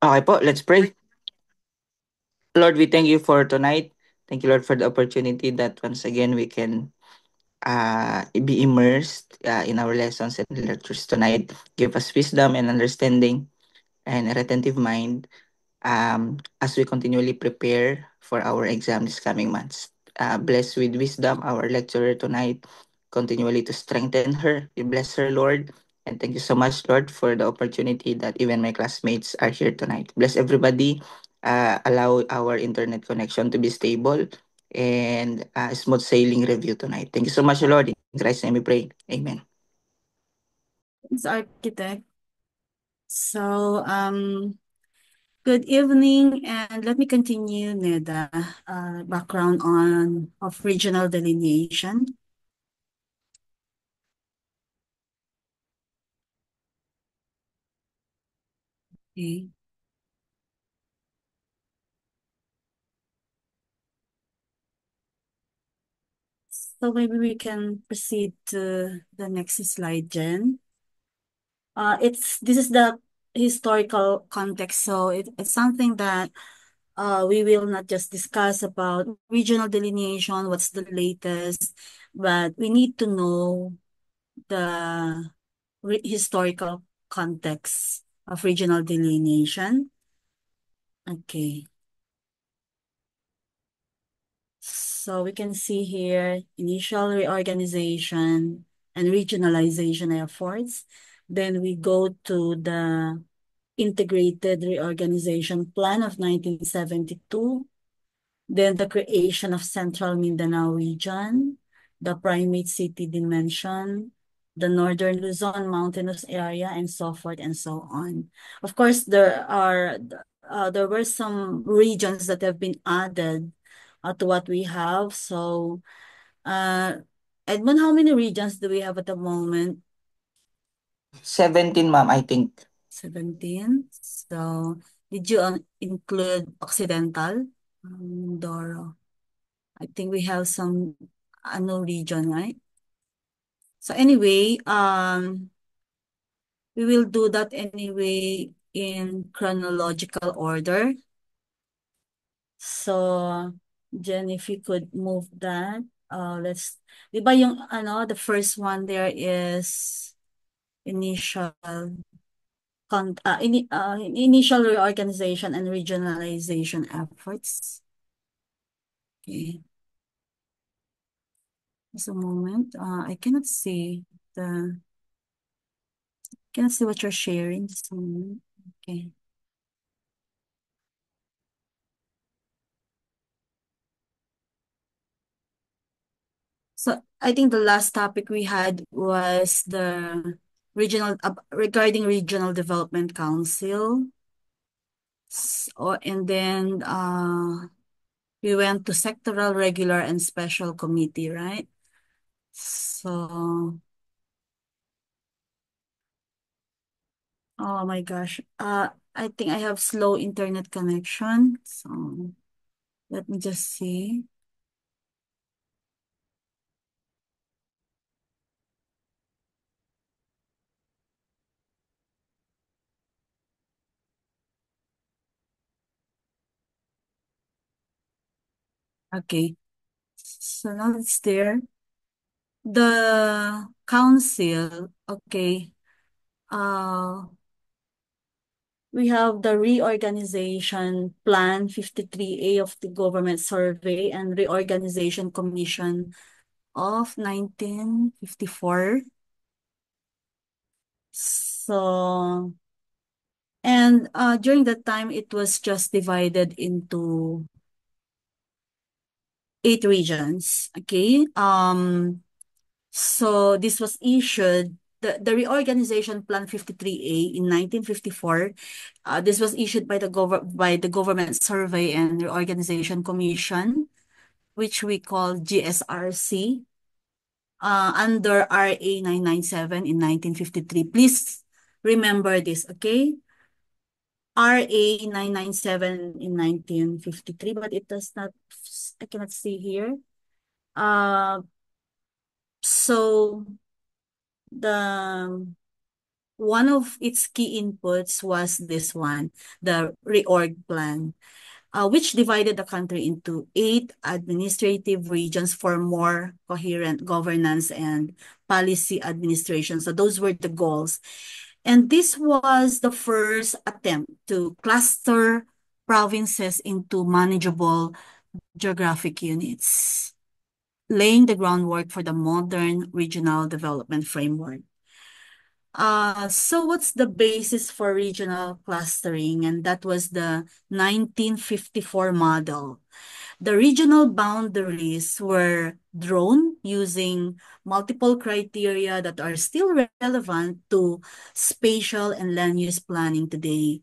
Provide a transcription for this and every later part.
Okay po, let's pray. Lord, we thank you for tonight. Thank you, Lord, for the opportunity that once again we can be immersed in our lessons and lectures tonight. Give us wisdom and understanding and a retentive mind as we continually prepare for our exam this coming months. Bless with wisdom our lecturer tonight, continually to strengthen her. We bless her, Lord. And thank you so much, Lord, for the opportunity that even my classmates are here tonight. Bless everybody. Allow our internet connection to be stable and smooth sailing review tonight. Thank you so much, Lord. In Christ's name we pray. Amen. Thanks, Architect. So, good evening, and let me continue, Neda, background on of regional delineation. Okay. So maybe we can proceed to the next slide, Jen. This is the historical context, so it's something that we will not just discuss about regional delineation, what's the latest, but we need to know the historical context of regional delineation. Okay. So we can see here initial reorganization and regionalization efforts. Then we go to the Integrated Reorganization Plan of 1972. Then the creation of Central Mindanao region, the primate city dimension, the Northern Luzon mountainous area, and so forth and so on. Of course, there were some regions that have been added to what we have. So, uh, Edmund, how many regions do we have at the moment? 17, ma'am, I think. 17. So, did you include Occidental? Mindoro. I think we have some ano region, right? So anyway, we will do that anyway in chronological order. So, Jen, if you could move that, di ba yung ano, the first one there is initial initial reorganization and regionalization efforts. Okay, just a moment. I cannot see what you're sharing. Just a moment. Okay. So I think the last topic we had was the regarding Regional Development Council. And then we went to sectoral, regular, and special committee, right? So, oh my gosh. I think I have slow internet connection. So let me just see. Okay. So now it's there. The council, okay. Uh, we have the Reorganization Plan 53A of the Government Survey and Reorganization Commission of 1954. So, and during that time, it was just divided into 8 regions. Okay. So this was issued, the Reorganization Plan 53A in 1954. This was issued by the Government Survey and Reorganization Commission, which we call GSRC, under RA 997 in 1953. Please remember this, okay? RA 997 in 1953, but it does not, I cannot see here. So the one of its key inputs was this one, the reorg plan, which divided the country into 8 administrative regions for more coherent governance and policy administration. So those were the goals. And this was the first attempt to cluster provinces into manageable geographic units, laying the groundwork for the modern regional development framework. So what's the basis for regional clustering? And that was the 1954 model. The regional boundaries were drawn using multiple criteria that are still relevant to spatial and land use planning today.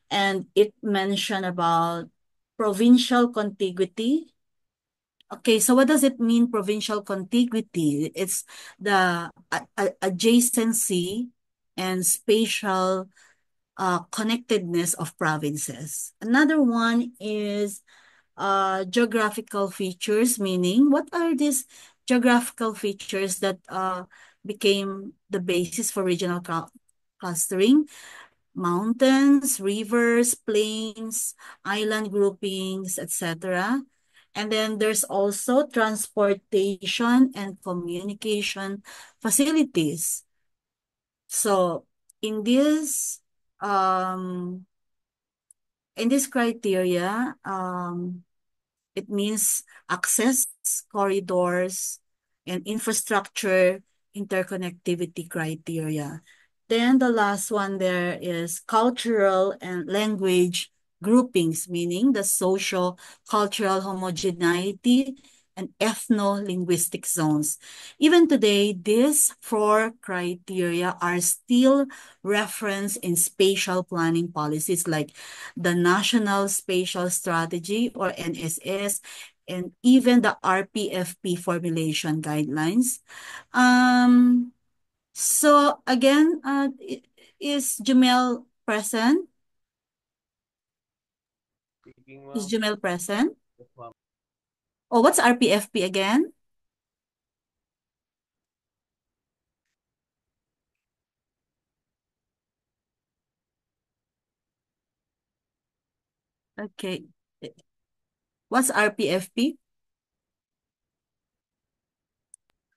And it mentioned about provincial contiguity. Okay, so what does it mean, provincial contiguity? It's the adjacency and spatial connectedness of provinces. Another one is geographical features, meaning what are these geographical features that became the basis for regional clustering? Mountains, rivers, plains, island groupings, etc. And then there's also transportation and communication facilities. So in this um criteria, it means access, corridors, and infrastructure interconnectivity criteria. Then the last one there is cultural and language groupings, meaning the social cultural homogeneity and ethno-linguistic zones. Even today, these 4 criteria are still referenced in spatial planning policies like the National Spatial Strategy or NSS, and even the RPFP formulation guidelines. So again, is Jumel present? Speaking, Is ma'am. Jumel present? Yes, ma'am. Oh, what's RPFP again? Okay. What's RPFP?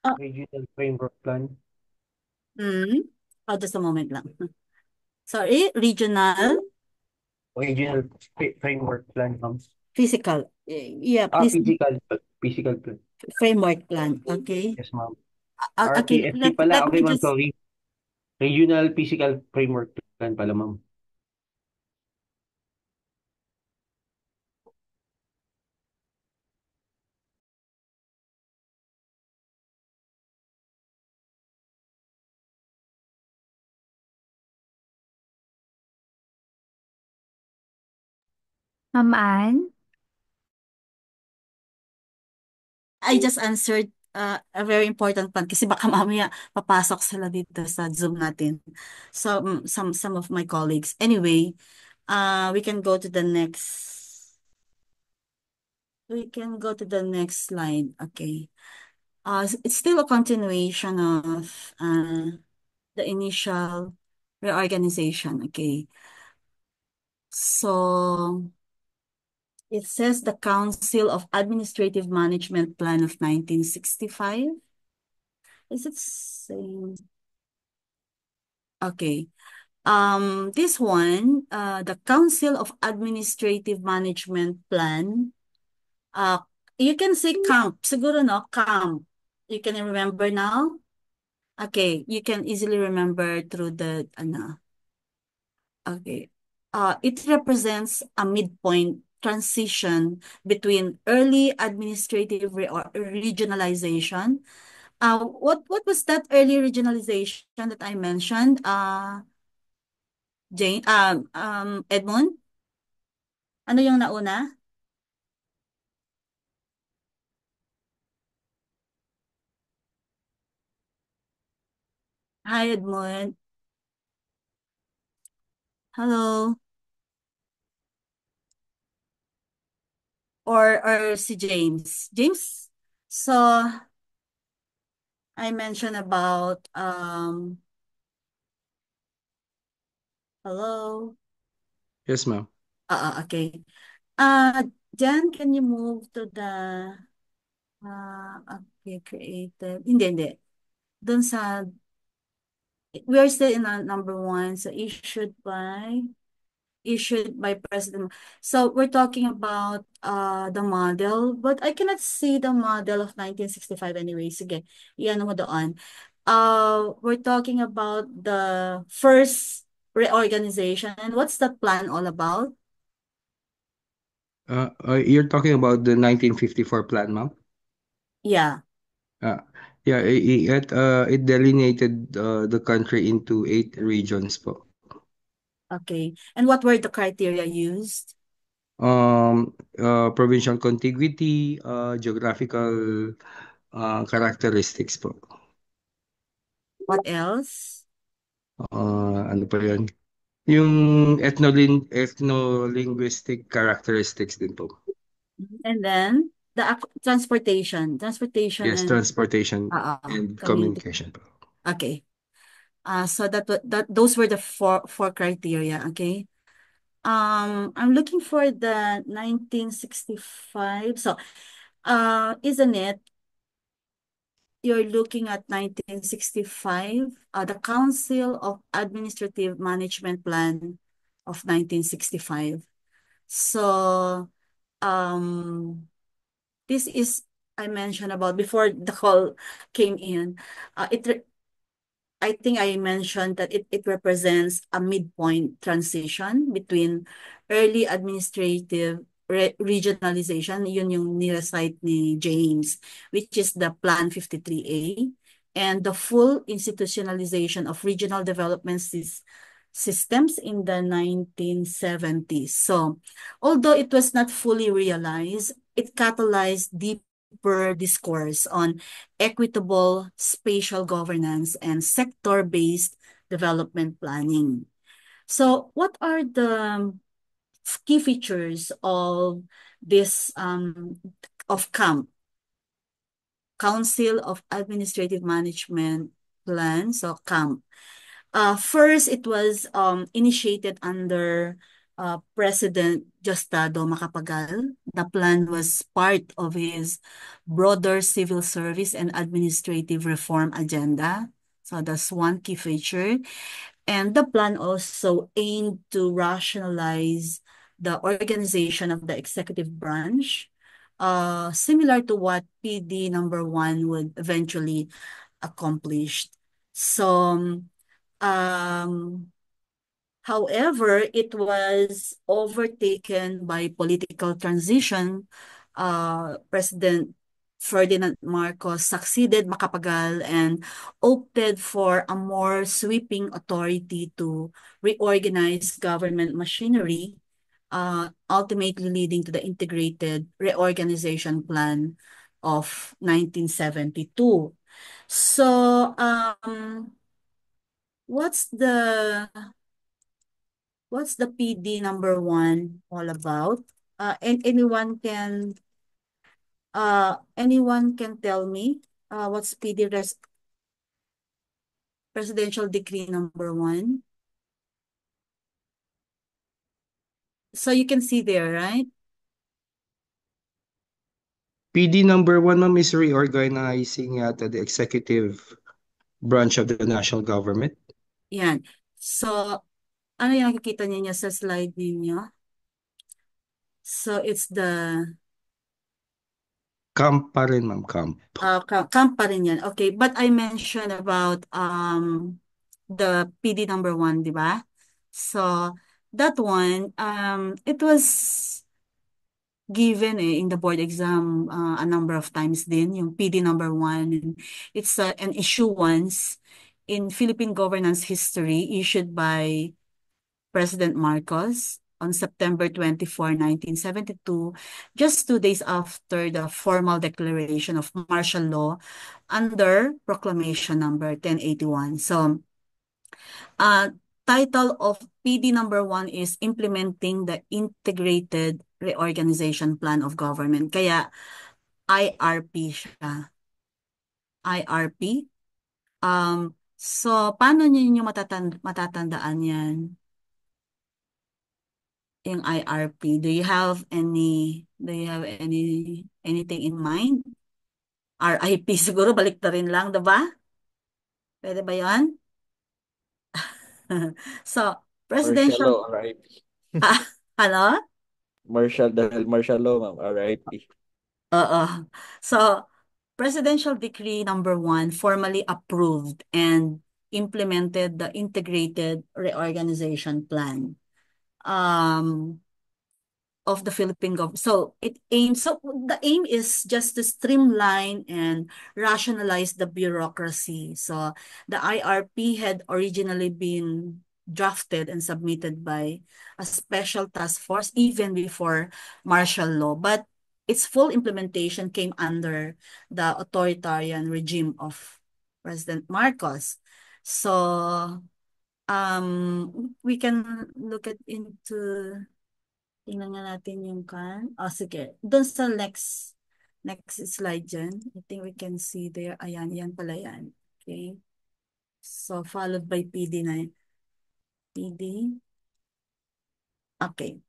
Oh, Regional Framework Plan. mm, oh, just a moment lang. Sorry, regional Regional Framework Plan, ma'am. physical. Yeah, please. Physical plan. Framework plan. Okay. Yes, ma'am. Okay, RPFP pala. let Okay, me ma'am. just. Sorry. Regional Physical Framework Plan pala, ma'am. Ma'am Ann? I just answered a very important one kasi baka mamaya papasok sila dito sa Zoom natin. So, some of my colleagues. Anyway, we can go to the next. We can go to the next slide. Okay. It's still a continuation of the initial reorganization. Okay. So, it says the Council of Administrative Management Plan of 1965. Is it same? Okay. This one, the Council of Administrative Management Plan, uh, you can say CAMP. Siguro no, CAMP. You can remember now? Okay, you can easily remember through the, okay. It represents a midpoint transition between early administrative or regionalization. What was that early regionalization that I mentioned? Jane, Edmund, ano yung nauna? Hi, Edmund. Hello. Or si James. James? So, I mentioned about Hello? Yes, ma'am. Okay. Uh, Jan, can you move to the, okay, created. Hindi. Dun sa, we are still in number one. So issued by President. So we're talking about the model, but I cannot see the model of 1965 anyway. Sige, iyan mo doon. We're talking about the first reorganization. And what's that plan all about? You're talking about the 1954 plan, ma'am? Yeah. Uh, yeah, it delineated the country into 8 regions po. Okay. And what were the criteria used? Provincial contiguity, geographical characteristics po. What else? Ano pa yun? Yung ethno-linguistic characteristics din po. And then the transportation Yes, and transportation and community. communication po. Okay. So those were the four criteria. Okay. I'm looking for the 1965. So, isn't it? You're looking at 1965, the Council of Administrative Management Plan of 1965. So, um, this is I mentioned about before the call came in. I think I mentioned that it represents a midpoint transition between early administrative regionalization, yun yung nirecite ni James, which is the Plan 53A, and the full institutionalization of regional development systems in the 1970s. So, although it was not fully realized, it catalyzed deeper discourse on equitable spatial governance and sector-based development planning. So, what are the key features of this of CAMP, Council of Administrative Management Plan? So, CAMP. First, it was initiated under President Diosdado Macapagal. The plan was part of his broader civil service and administrative reform agenda. So that's one key feature. And the plan also aimed to rationalize the organization of the executive branch, similar to what PD number one would eventually accomplish. So, um, however, it was overtaken by political transition. President Ferdinand Marcos succeeded Macapagal and opted for a more sweeping authority to reorganize government machinery, ultimately leading to the integrated reorganization plan of 1972. So, what's the PD number one all about? And anyone can tell me what's Presidential Decree number one? So you can see there, right? PD number one, ma'am, is reorganizing yata the executive branch of the national government. Yan. So, ano yung nakikita niyo sa slide niyo? So, it's the Camp pa rin, ma'am, camp. camp pa rin yan. Okay, but I mentioned about the PD number one, di ba? So, that one, it was given in the board exam a number of times din, yung PD number one. It's an issuance in Philippine governance history issued by President Marcos on September 24, 1972, just 2 days after the formal declaration of martial law under Proclamation number 1081. So, title of PD number one is Implementing the Integrated Reorganization Plan of Government. Kaya IRP siya. IRP. So, paano niyo matatandaan yan? yung IRP. Do you have anything in mind? RIP siguro balik na rin lang, 'di ba? Pwede ba 'yon? So, Martial presidential law, RIP. ano? Dahil martial law, ma'am, RIP. Oo. So, Presidential Decree number 1 formally approved and implemented the Integrated Reorganization Plan. Of the Philippine government. So the aim is just to streamline and rationalize the bureaucracy. So the IRP had originally been drafted and submitted by a special task force even before martial law, but its full implementation came under the authoritarian regime of President Marcos. So we can look at into tingnan nga natin yung sige. Doon sa next slide dyan. I think we can see there. Ayan, yan pala yan. Okay. So, followed by PD na yun. PD. Okay.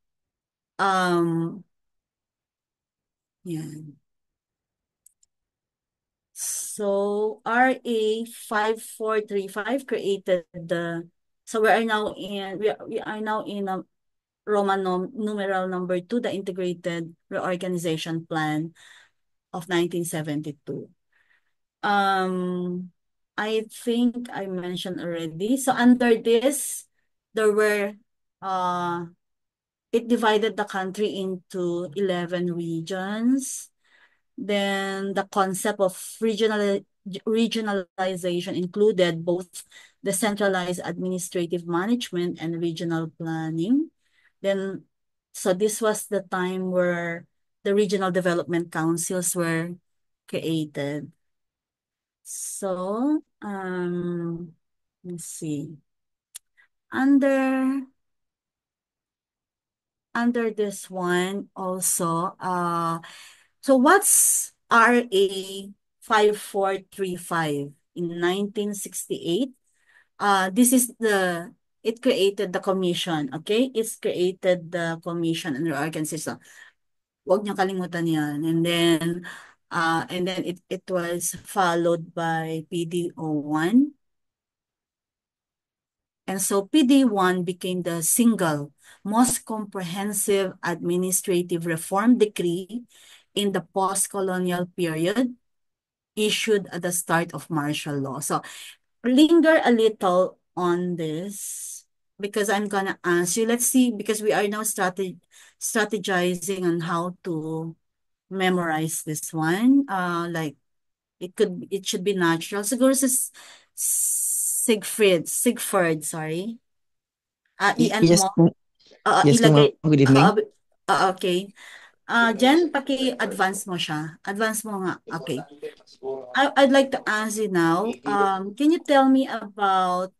Yan. So, RA 5435 created so we are now in Roman numeral number 2, the Integrated Reorganization Plan of 1972. I think I mentioned already. So under this, there were it divided the country into 11 regions. Then the concept of regionalization included both the centralized administrative management and regional planning. Then, so this was the time where the regional development councils were created. So, let's see. Under this one also, so what's RA 5435 in 1968? This is it created the commission, okay? It's created the commission and reorganization. Huwag niyo kalimutan yan. And then it was followed by PD01. And so PD1 became the single most comprehensive administrative reform decree in the post-colonial period issued at the start of martial law. So linger a little on this because I'm gonna ask you. Let's see, because we are now strategizing on how to memorize this one. Like it should be natural. Siguro sa Sigford, sorry. I-ano Yes mo? po. Yes po, Ilagay. ma'am. Good evening. Okay. Jen, paki-advance mo siya. Advance mo nga. Okay. I'd like to ask you now, can you tell me about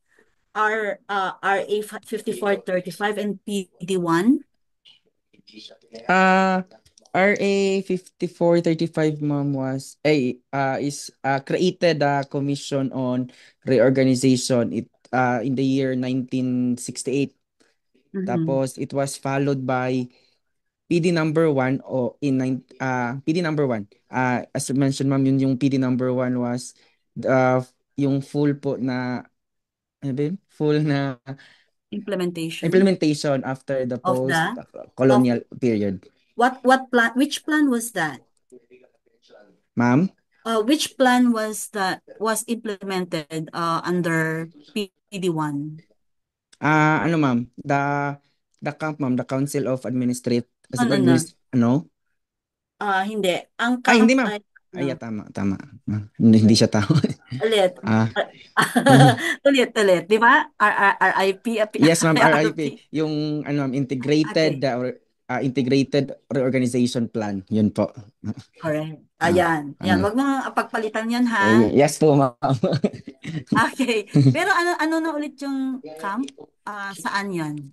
RA 5435 and PD1? RA 5435, ma'am, is created a commission on reorganization in the year 1968. Tapos it was followed by PD number 1 PD number 1. As I mentioned, ma'am, yung PD number 1 was yung full po na ano ba yun? Full na implementation after the of post colonial period. Which plan was that? Ma'am? Which plan was implemented under PD1? Ano ma'am? The CAMP, ma'am, the Council of Administrate No. ano? Hindi. Ang Hindi CAMP ma'am. Ay, tama. Hindi siya tao. Ulit. Ulit. Di ba? RIP. Yes, ma'am, RIP. Yung ano ma'am, integrated reorganization plan. Yun po. Correct. Ayan. Wag mo pagpalitan yan, ha? Yes po, ma'am. Okay. Pero ano na ulit yung CAMP? Saan yan?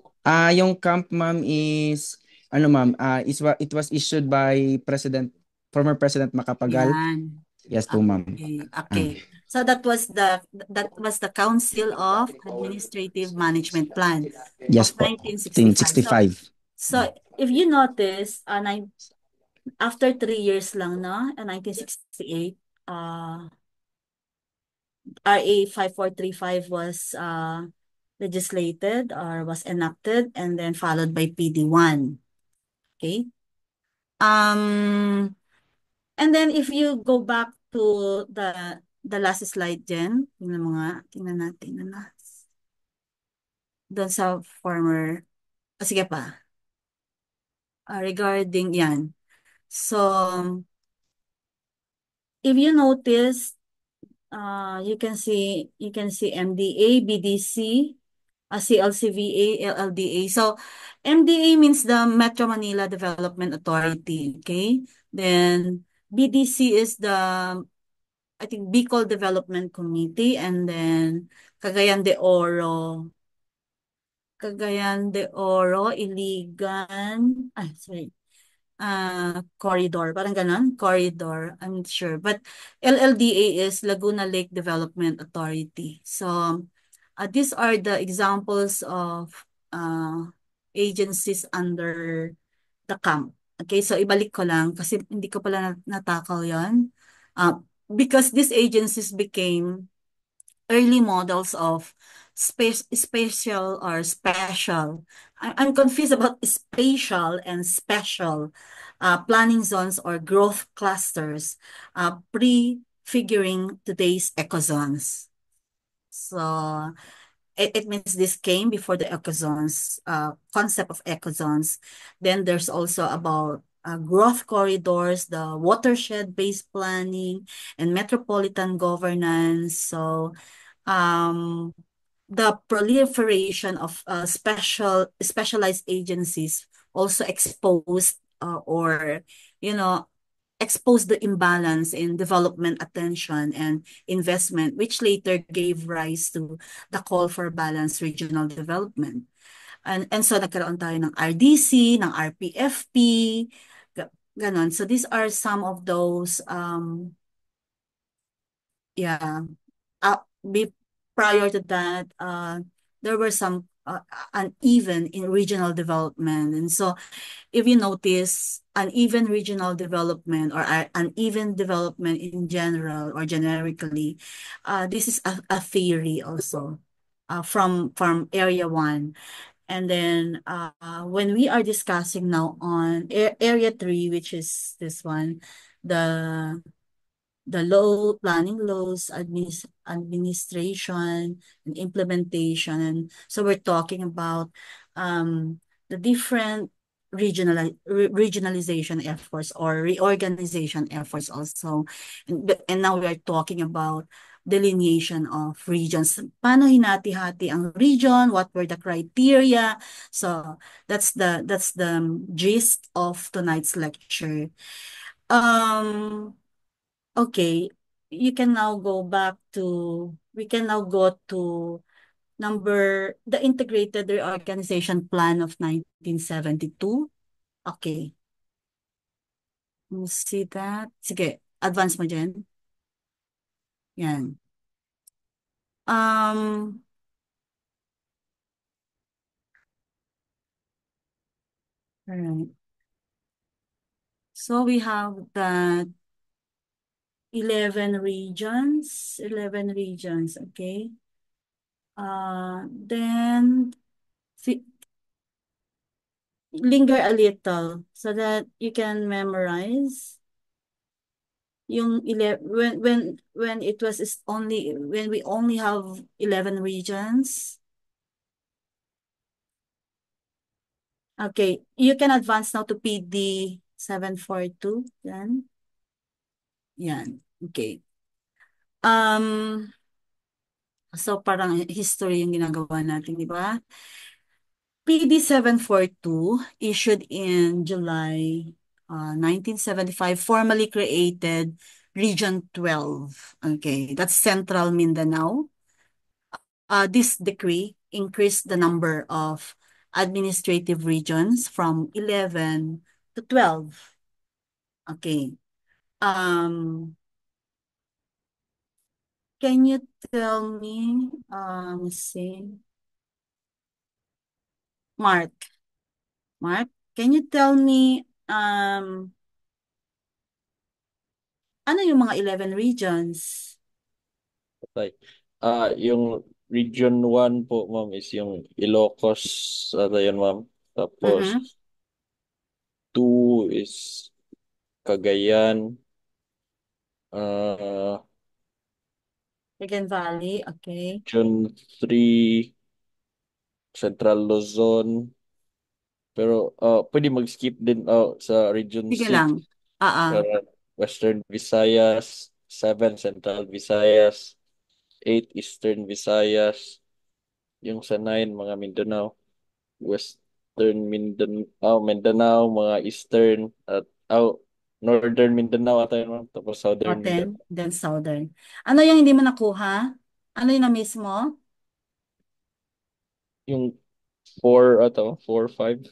Yung CAMP, ma'am, is ano ma'am, it was issued by former President Macapagal. Yan. Yes po, ma'am. Okay. So that was the Council of Administrative Management Plan Yes of po. 1965. So if you notice, after 3 years lang, no, 1968, RA 5435 was legislated or was enacted, and then followed by PD1. Okay. And then if you go back to the last slide, Jen, tingnan mo nga, tingnan na. Doon sa former, sige pa, regarding yan. So, if you notice, you can see MDA, BDC, CLCVA, LLDA. So, MDA means the Metro Manila Development Authority, okay? Then, BDC is I think, Bicol Development Committee, and then Cagayan de Oro, Iligan, sorry, corridor, parang ganon, corridor, I'm not sure. But LLDA is Laguna Lake Development Authority. So, these are the examples of agencies under the camp. Okay, so ibalik ko lang kasi hindi ko pala natakal yon. Because these agencies became early models of spatial or special. I'm confused about spatial and special planning zones or growth clusters, prefiguring today's ecozones. So it means this came before the ecozones, concept of ecozones. Then there's also about growth corridors, the watershed-based planning, and metropolitan governance. So the proliferation of specialized agencies also exposed or you know exposed the imbalance in development attention and investment, which later gave rise to the call for balanced regional development. And so nagkaroon tayo ng RDC, ng RPFP, ganon. So these are some of those yeah. Be prior to that, there were some uneven in regional development. And so if you notice uneven regional development or uneven development in general or generically, this is a theory also from Area 1. And then when we are discussing now on Area 3, which is this one, the planning laws, administration, and implementation. And so we're talking about the different regionalization efforts or reorganization efforts also. And now we are talking about delineation of regions. Paano hinati-hati ang region? What were the criteria? So that's the gist of tonight's lecture. Okay, we can now go to the Integrated Reorganization Plan of 1972. Okay. You see that? Sige, advance mo dyan. Yan. Alright. So we have that 11 regions, okay? Then linger a little so that you can memorize yung when it was only when we only have 11 regions. Okay, you can advance now to PD 742. Yan. Yan. Okay. So parang history yung ginagawa natin, di ba? PD 742 issued in July 1975 formally created Region 12. Okay, that's Central Mindanao. This decree increased the number of administrative regions from 11 to 12. Okay. Can you tell me, let's see, Mark, Mark, can you tell me, ano yung mga 11 regions? Okay. Yung Region 1 po, ma'am, is yung Ilocos. Yun, ma'am. Tapos, Mm-hmm. 2 is Cagayan. Uh, Cagayan Valley, okay. Region 3, Central Luzon. Pero pwede mag-skip din sa Region Sige 6. lang. Western Visayas. 7, Central Visayas. 8, Eastern Visayas. Yung sa 9, mga Mindanao. Western Mindanao, mga Eastern at Northern Mindanao at yun, ma'am. Tapos Southern Northern, Mindanao. then Southern. Ano yung hindi mo nakuha? Ano yung na-miss mo? Yung 4, 5.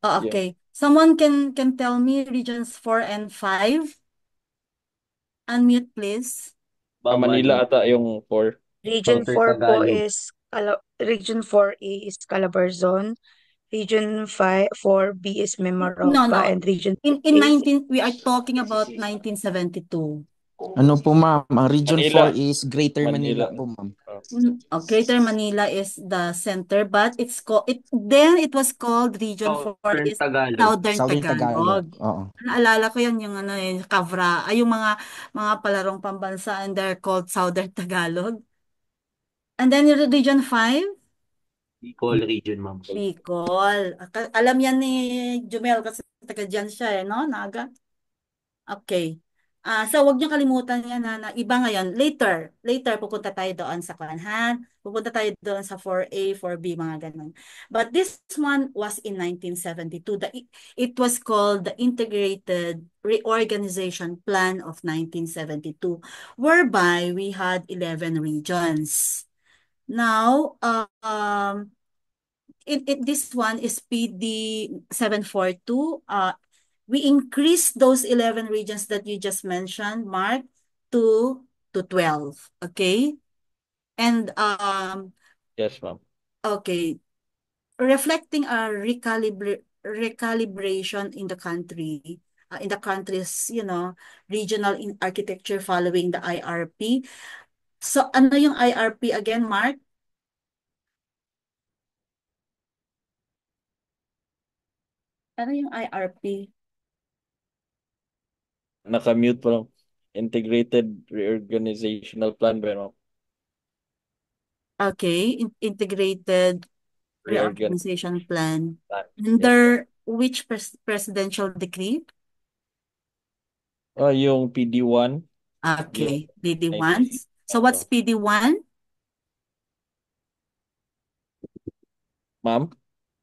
Oh, Yeah. okay. Someone can tell me regions 4 and 5? Unmute, please. Manila ata yung 4. Region Southern 4 po Tagalog. is Region 4A is Calabarzon, Region 4B is No, Mimaropa, no. and Region In 6 is 19, we are talking about 1972. Ano po ma'am? Ang Region 4 Manila. is Greater Manila Manila. po ma'am. Greater Manila is the center, but it was called Region 4 Southern is Tagalog. Southern Southern Tagalog. Tagalog. Oo. Naalala ko yan yung Kavra, yung mga palarong pambansa and they're called Southern Tagalog. And then yung Region 5, Bicol region, ma'am. Bicol. Alam yan ni Jumel kasi taga dyan siya no, Naga. Okay. So wag niyo kalimutan yan na iba ngayon. Later pupunta tayo doon sa Kanhan. Pupunta tayo doon sa 4A, 4B, mga ganun. But this one was in 1972. It was called the Integrated Reorganization Plan of 1972, whereby we had 11 regions. Now, this one is PD 742. We increased those 11 regions that you just mentioned, Mark, to 12. Okay? And Yes, ma'am. okay, reflecting a recalibration in the country's, regional architecture following the IRP. So, ano yung IRP again, Mark? Ano yung IRP? Naka-mute pa lang. Integrated Reorganizational Plan ba yun, ma'am? Okay, Integrated Reorgan Reorganization Plan. Plan. Yes, ma'am. Under which presidential decree? Yung PD1. Okay, Yung PD1. 1960. So what's PD1? Ma'am?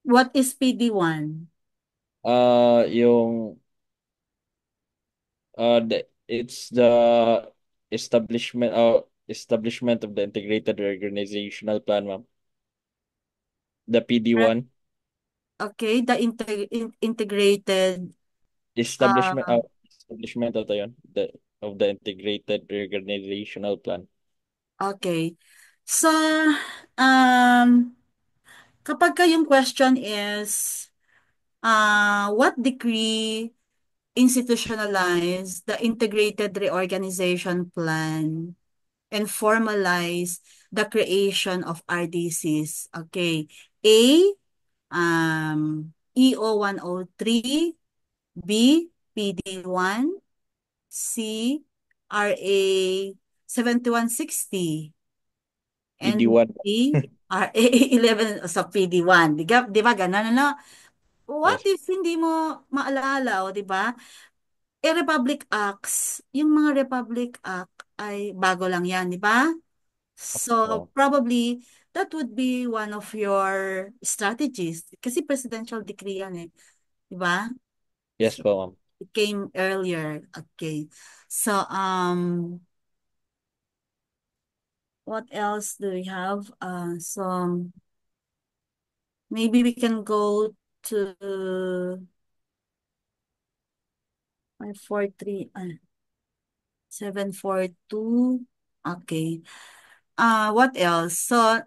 What is PD1? Yung it's the establishment of the integrated organizational plan, ma'am. The PD1 Okay, the integrated, establishment uh, establishment ata yun, of the integrated organizational plan. okay. So, um, kapag yung question is, what decree institutionalize the integrated reorganization plan and formalize the creation of RDCs? Okay. A, EO 103, B, PD1, C, RA 7160, and PD1. D, RA 11 sa PD1. Di ba ganun, ano? What Yes. if hindi mo maalala, o di ba? Republic Acts, yung mga Republic Act ay bago lang yan, di ba? So, Oh, probably, that would be one of your strategies. Kasi presidential decree yan eh. Di ba? yes So, po, ma'am. it came earlier. Okay. So, what else do we have? So, maybe we can go to 543, 742. Okay. What else? So,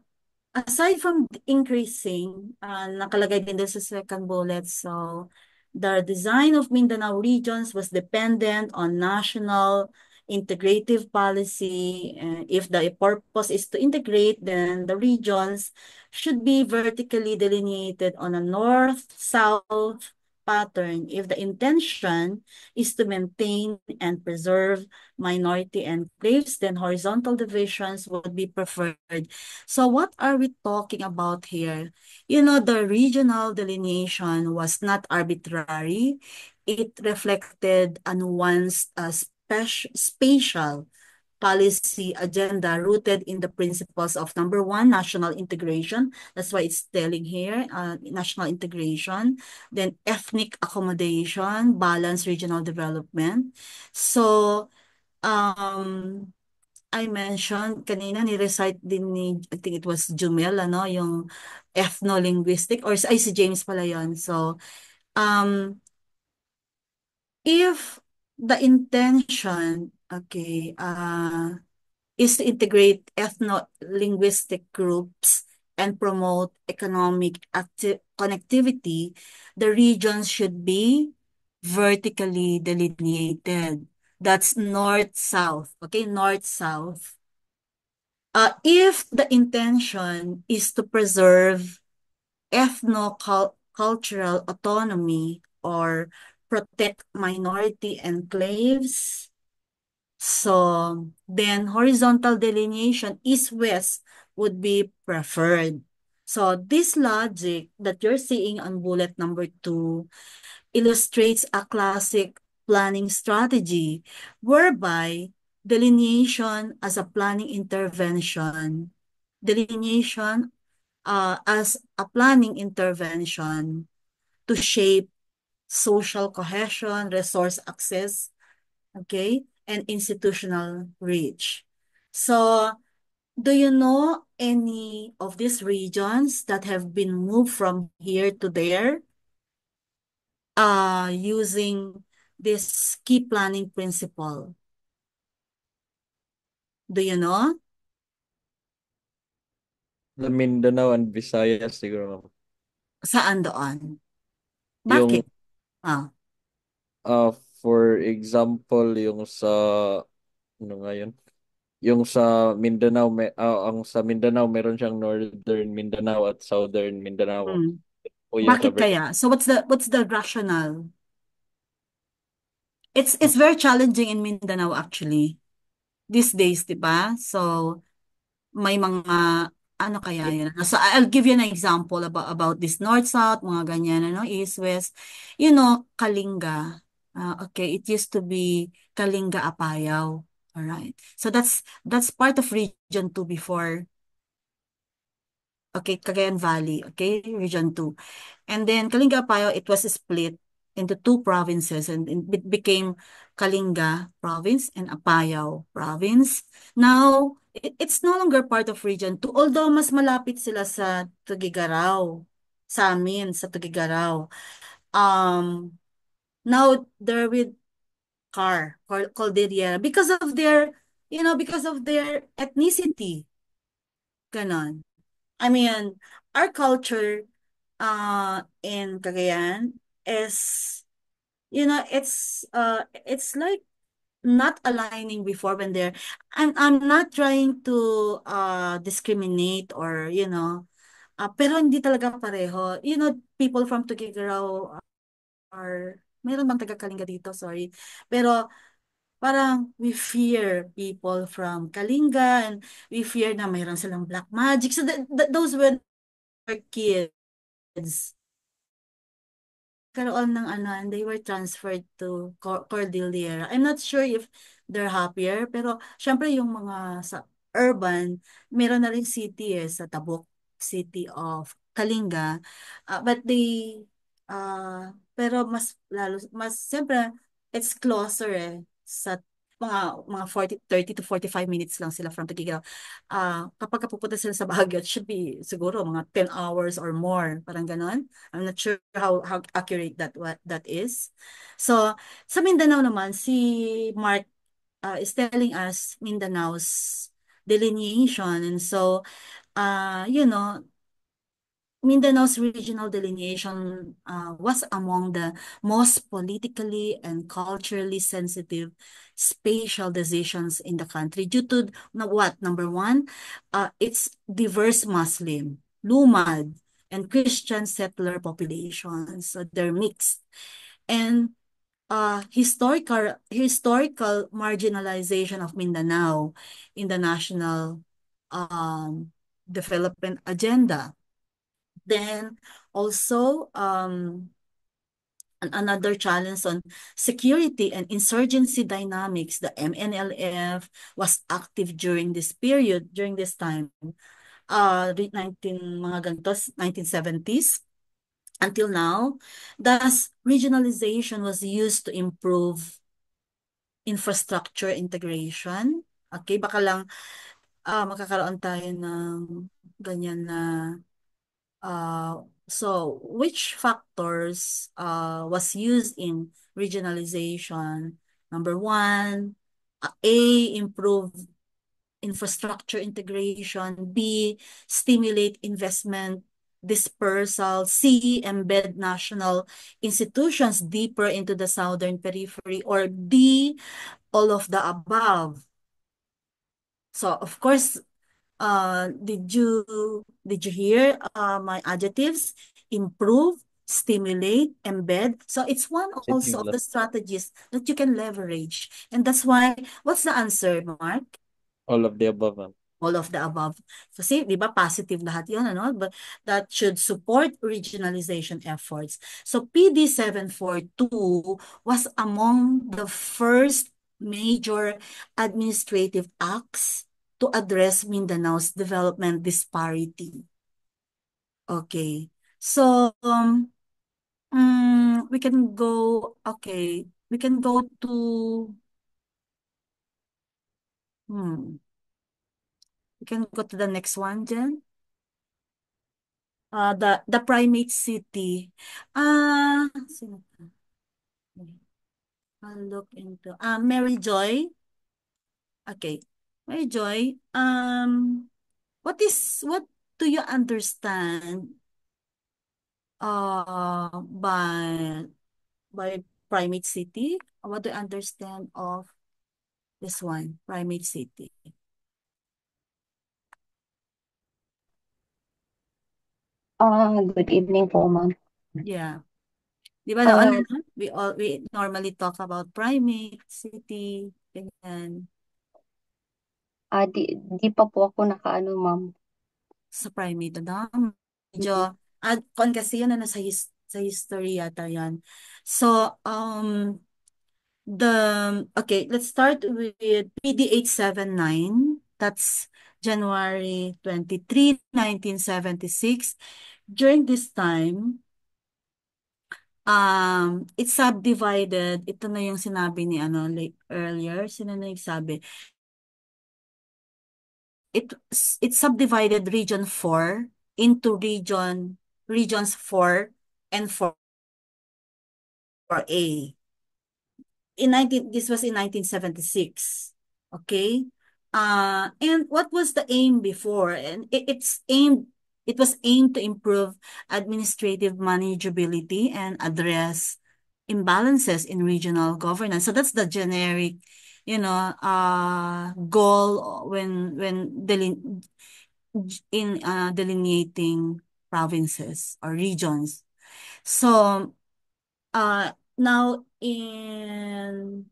aside from increasing, nakalagay din doon sa second bullet, so the design of Mindanao regions was dependent on national integrative policy. If the purpose is to integrate, then the regions should be vertically delineated on a north-south pattern if the intention is to maintain and preserve minority enclaves, then horizontal divisions would be preferred. So what are we talking about here? You know, the regional delineation was not arbitrary. It reflected a nuanced spatial policy agenda rooted in the principles of number one, national integration. That's why it's telling here, national integration. Then ethnic accommodation, balanced regional development. So, I mentioned kanina ni-recite din ni, I think it was Jumel, ano, yung ethno-linguistic, or ay, si James pala yun. So, um, if the intention, okay, is to integrate ethno-linguistic groups and promote economic connectivity, the regions should be vertically delineated. That's north-south, okay, north-south. If the intention is to preserve ethno-cultural autonomy or protect minority enclaves, so then horizontal delineation east-west would be preferred. So this logic that you're seeing on bullet number 2 illustrates a classic planning strategy whereby delineation as a planning intervention, delineation as a planning intervention to shape social cohesion, resource access, okay, and institutional reach. So, do you know any of these regions that have been moved from here to there using this key planning principle? Do you know? The Mindanao and Visayas siguro, ma'am. Saan doon? Yung, Bakit? Ah, for example, yung sa, ano nga yun? Yung sa Mindanao, ang sa Mindanao, meron siyang Northern Mindanao at Southern Mindanao. hmm. O yung sa Bakit kaya? So what's the rationale? It's very challenging in Mindanao actually these days, 'di ba? So may mga ano kaya yun? So I'll give you an example about this north-south, mga ganyan, ano, east-west. You know, Kalinga. Okay, it used to be Kalinga Apayao. All right. So that's part of Region 2 before. Okay, Cagayan Valley, okay, Region 2. And then Kalinga Apayao, it was split into two provinces and it became Kalinga province and Apayao province. Now, it's no longer part of Region 2, although mas malapit sila sa Tugigaraw, sa amin, sa Tugigaraw. Now they're with Cordillera because of their, because of their ethnicity. Ganon. I mean, our culture in Cagayan is, it's like not aligning before when they're I'm not trying to discriminate or pero hindi talaga pareho. People from Tuguegarao are meron bang taga Kalinga dito, sorry. Pero parang we fear people from Kalinga and we fear na mayroon silang black magic. So those were our kids. Karoon ng ano, and they were transferred to Cordillera. I'm not sure if they're happier, pero syempre yung mga sa urban, meron na rin city sa Tabuk City of Kalinga. But pero mas syempre, it's closer sa mga 30 to 45 minutes lang sila from Tuguegarao. Kapag pupunta sila sa Baguio, it should be siguro mga 10 hours or more, parang ganon. I'm not sure how accurate what that is. So, sa Mindanao naman, si Mark is telling us Mindanao's delineation. And so, you know, Mindanao's regional delineation was among the most politically and culturally sensitive spatial decisions in the country due to what? Number one, its diverse Muslim, Lumad, and Christian settler populations. So they're mixed. And historical marginalization of Mindanao in the national development agenda. Then also another challenge on security and insurgency dynamics. The MNLF was active during this period, during this time, 1970s until now. Thus, regionalization was used to improve infrastructure integration. Okay, baka lang magkakaroon tayo ng ganyan na so which factors was used in regionalization? Number one, A, improve infrastructure integration. B, stimulate investment dispersal. C, embed national institutions deeper into the southern periphery. Or D, all of the above. So, of course, did you hear my adjectives? Improve, stimulate, embed. So it's one also of the Stimulus. strategies that you can leverage. And that's why, what's the answer, Mark? All of the above, ma'am. All of the above. Kasi, di ba, positive lahat yun, ano? But that should support regionalization efforts. So PD 742 was among the first major administrative acts to address Mindanao's development disparity. Okay. So, we can go, okay, we can go to, we can go to the next one, Jen. The primate city. Sino pa? I'll look into, Mary Joy. Okay. Mary Joy, what do you understand by primate city? What do you understand of this one, primate city? Good evening po, ma'am. Yeah. Di ba noon, we normally talk about primate city, ganyan. Di pa po ako nakaano, ma'am. Sa primate, medyo, kasi yun, sa history yata yan. So, okay, let's start with PD 879. That's January 23, 1976. During this time, it's subdivided. Ito na yung sinabi ni like earlier. Sino na nagsabi? It's subdivided region 4 into regions 4 and 4A. This was in 1976. Okay? And what was the aim before? And it was aimed to improve administrative manageability and address imbalances in regional governance. So that's the generic, goal when delineating provinces or regions. So, now you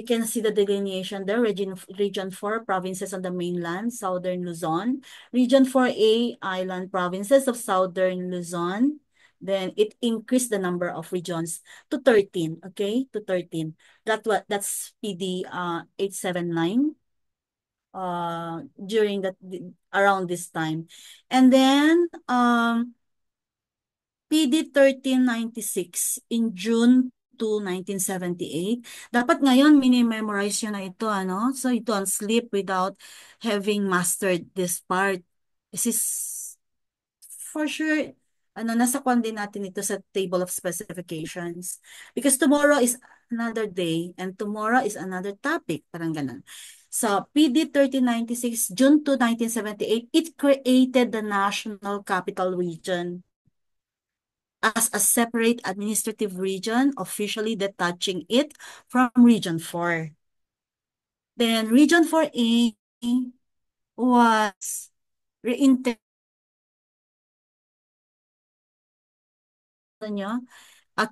can see the delineation there, region 4, provinces on the mainland, southern Luzon. Region 4A, island provinces of southern Luzon. Then it increased the number of regions to 13, okay? To 13. That's PD 879 during around this time. And then PD 1396 in June 1978. Dapat ngayon, mini-memorize yun na ito, ano? So, you don't sleep without having mastered this part. This is, for sure, nasa kwan din natin ito sa table of specifications. Because tomorrow is another day, and tomorrow is another topic. Parang ganun. So, PD 1396, June 2, 1978, it created the National Capital Region as a separate administrative region, officially detaching it from Region 4. Then Region 4A was reintegrated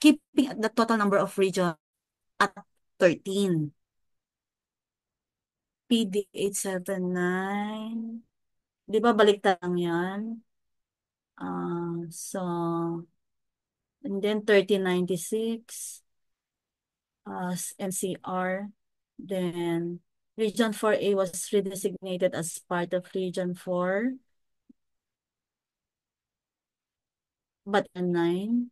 keeping the total number of regions at 13. PD 879. Di ba baliktad lang yan? And then 1396 NCR. Then Region 4A was redesignated as part of Region 4. But 9,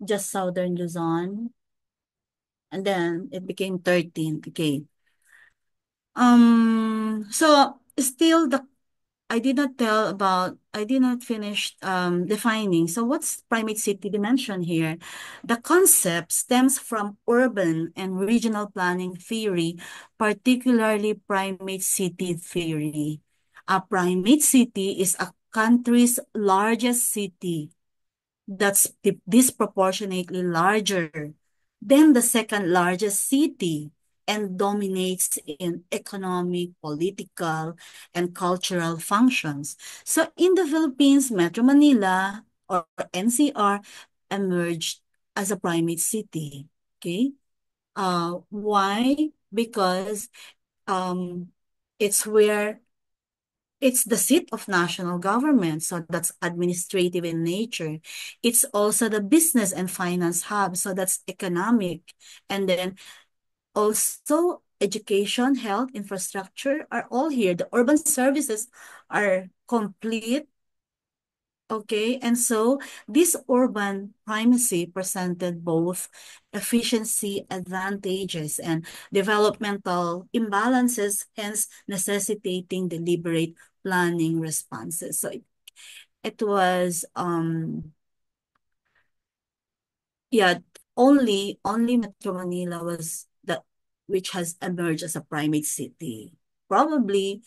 just Southern Luzon. And then it became 13. Okay. So still I did not finish defining. So what's primate city dimension here? The concept stems from urban and regional planning theory, particularly primate city theory. A primate city is a country's largest city that's disproportionately larger than the second largest city and dominates in economic, political, and cultural functions. So in the Philippines, Metro Manila or NCR emerged as a primate city. Okay. Why? Because it's where it's the seat of national government, so that's administrative in nature. It's also the business and finance hub, so that's economic. And then also education, health, infrastructure are all here. The urban services are complete. Okay, and so this urban primacy presented both efficiency advantages and developmental imbalances, hence necessitating deliberate planning responses. So it was yeah, only Metro Manila was the which has emerged as a primate city. Probably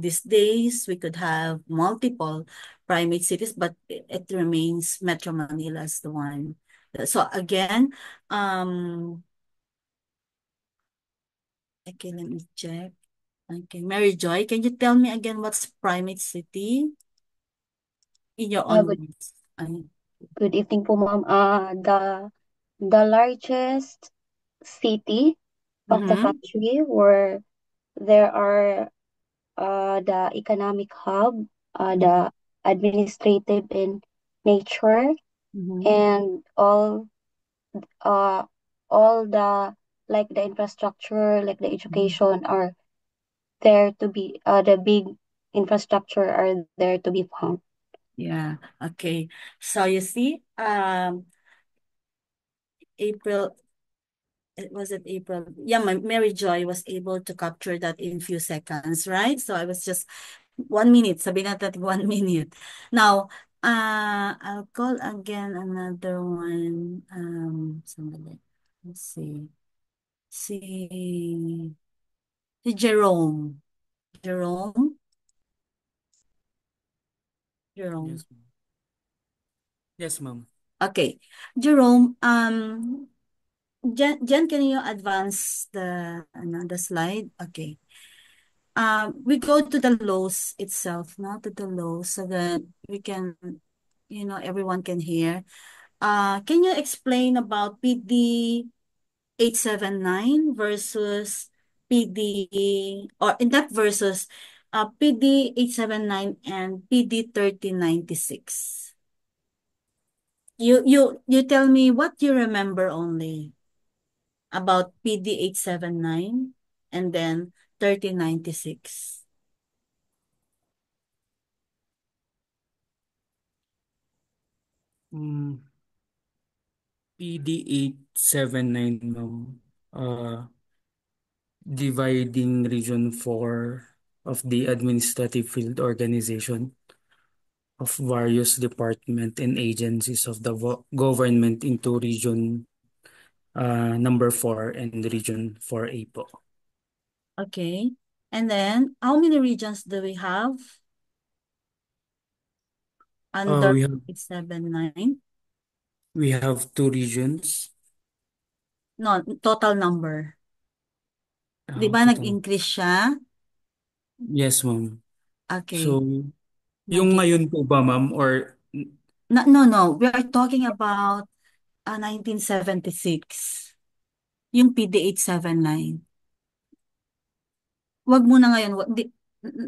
these days we could have multiple primate cities, but it remains Metro Manila as the one. So again, okay, let me check. Okay, Mary Joy, can you tell me again what's primate city in your own Good, words? good evening po, ma'am. The largest city of the country where there are the economic hub, the administrative in nature, and uh all the like the infrastructure, like the education are there to be the big infrastructure are there to be found. Yeah, okay. So you see, April, was it April? Yeah, Mary Joy was able to capture that in few seconds, right? So I was just 1 minute, sabi natin 1 minute. Now, I'll call again another one. Sandali. Let's see. Si Jerome. Jerome? Jerome. Yes, ma'am. Yes, ma'am. Okay. Jerome, Jen, can you advance the slide? Okay. We go to the laws itself, not to the laws, so that we can, everyone can hear. Can you explain about PD 879 versus PD, or in that versus PD 879 and PD 1396? You tell me what you remember only about PD 879 and then 1396. PD 879, ma'am. Dividing Region 4 of the administrative field organization of various department and agencies of the government into Region number 4 and Region 4A po. Okay. And then, how many regions do we have under We have 879? we have 2 regions. No, total number. Di ba Total. nag-increase siya? Yes, ma'am. Okay. So, yung ngayon po ba, ma'am, or No. We are talking about 1976. Yung PD 879. Wag muna ngayon.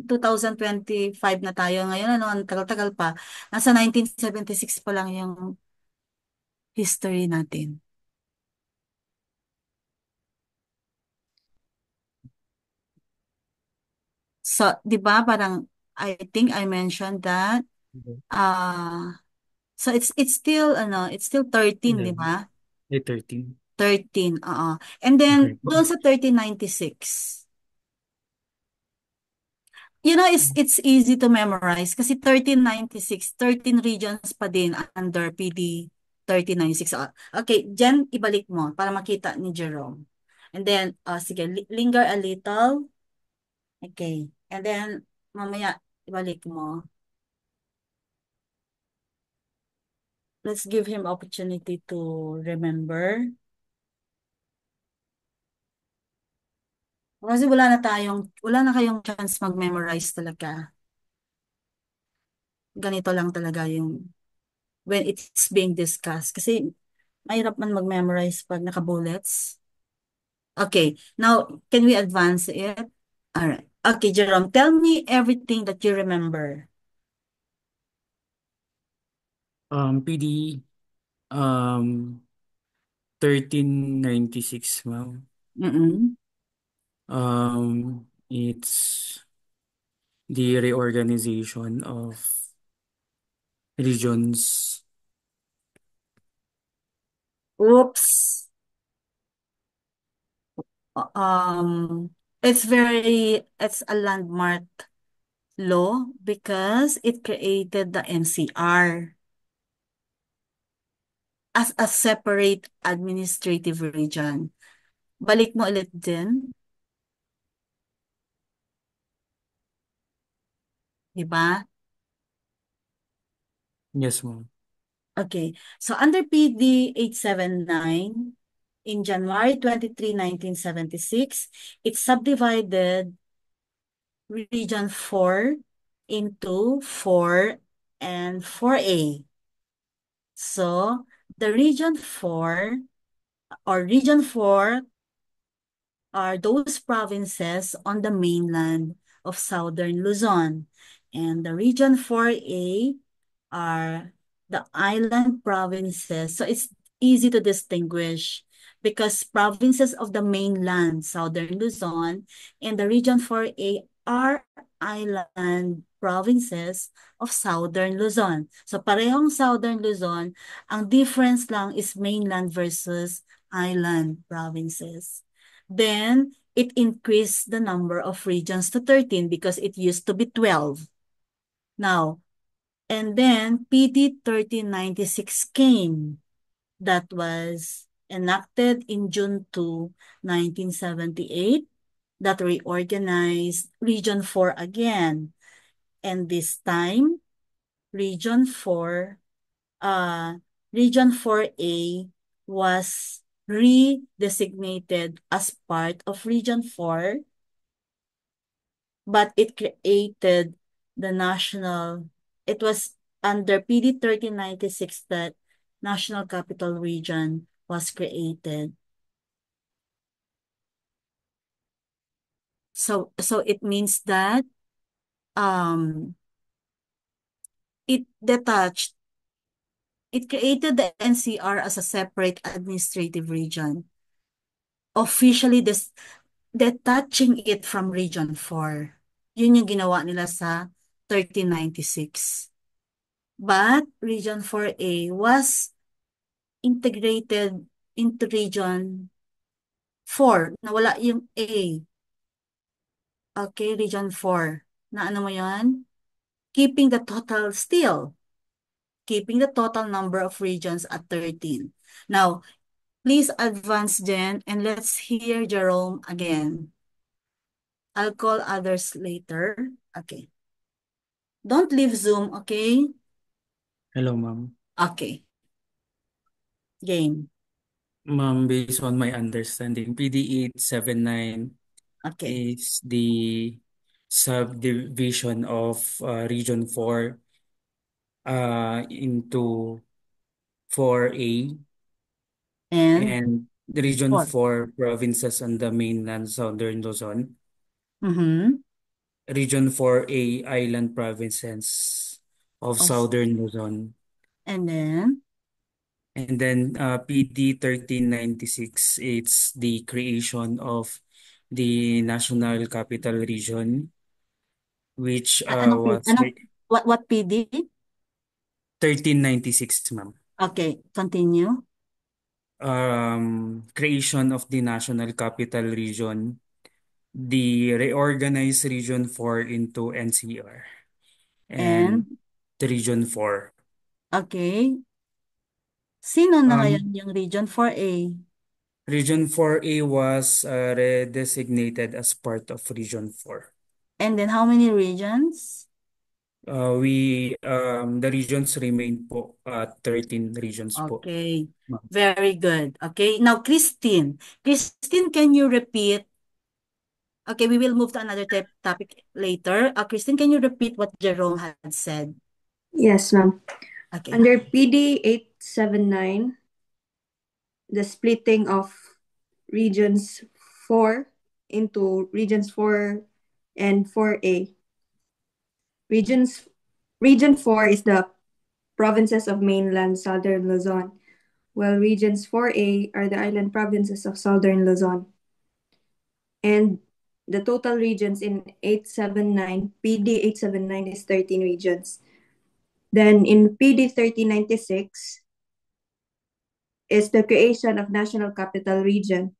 2025 na tayo ngayon. Ano, ang tagal-tagal pa. Nasa 1976 pa lang yung history natin. So, di ba parang I think I mentioned that so it's still it's still 13, di ba? 13? 13, oo. And then Okay po. doon sa 1396. You know, it's easy to memorize kasi 1396, 13 regions pa din under PD 1396. Okay, Jen, ibalik mo para makita ni Jerome. And then, sige, linger a little. Okay. And then, mamaya, ibalik mo. Let's give him opportunity to remember. Kasi wala na kayong chance mag-memorize talaga. Ganito lang talaga yung when it's being discussed. Kasi mahirap man mag-memorize pag naka-bullets. Okay, now, can we advance it? Alright. Okay, Jerome, tell me everything that you remember. PD 1396, ma'am. It's the reorganization of regions. Oops. It's a landmark law because it created the NCR as a separate administrative region. Balik mo ulit din. Diba? Yes, ma'am. Okay. So under PD 879, in January 23, 1976, it subdivided Region 4 into 4 and 4A. So, the Region 4 or Region 4 are those provinces on the mainland of southern Luzon. And the Region 4A are the island provinces. So it's easy to distinguish because provinces of the mainland, southern Luzon, and the Region 4A are island provinces of southern Luzon. So parehong southern Luzon, ang difference lang is mainland versus island provinces. Then, it increased the number of regions to 13 because it used to be 12. Now, and then PD 1396 came. That was enacted in June 2, 1978, that reorganized Region 4 again. And this time, Region 4, Region 4A was redesignated as part of Region 4, but it created the it was under PD 1396 that National Capital Region was created. So it means that it detached, it created the NCR as a separate administrative region, officially detaching it from Region 4. Yun yung ginawa nila sa 1396. But Region 4A was integrated into Region 4. Nawala yung A. Okay, Region 4. Na ano mo yun? Keeping the total still. Keeping the total number of regions at 13. Now, Please advance, Jen, and let's hear Jerome again. I'll call others later. Okay. Don't leave Zoom, okay? Hello, ma'am. Okay. Game. Ma'am, based on my understanding, PD 879 Okay. is the subdivision of Region 4 into 4A, And and the Region what? 4 provinces on the mainland Southern Luzon, Mm-hmm. Region 4A island provinces of Of, Southern Luzon, and then, and then PD 1396, it's the creation of the National Capital Region, which was ano, what PD? 1396, ma'am. Okay, continue. Creation of the National Capital Region, the reorganized Region 4 into NCR, and And, the Region 4. okay, sino na Um, ngayon yung Region 4A? Region 4A was redesignated as part of Region 4. And then how many regions? The regions remain po 13 regions po, Okay, ma'am. very good. Okay, now Christine. Christine, can you repeat? Okay, we will move to another topic later. Christine, can you repeat what Jerome had said? Yes, ma'am. Okay. Under PD 879, the splitting of regions 4 into regions 4 and 4A. Region 4 is the provinces of mainland southern Luzon, while regions 4A are the island provinces of southern Luzon. And the total regions in 879, PD 879 is 13 regions. Then in PD 1396 is the creation of National Capital Region.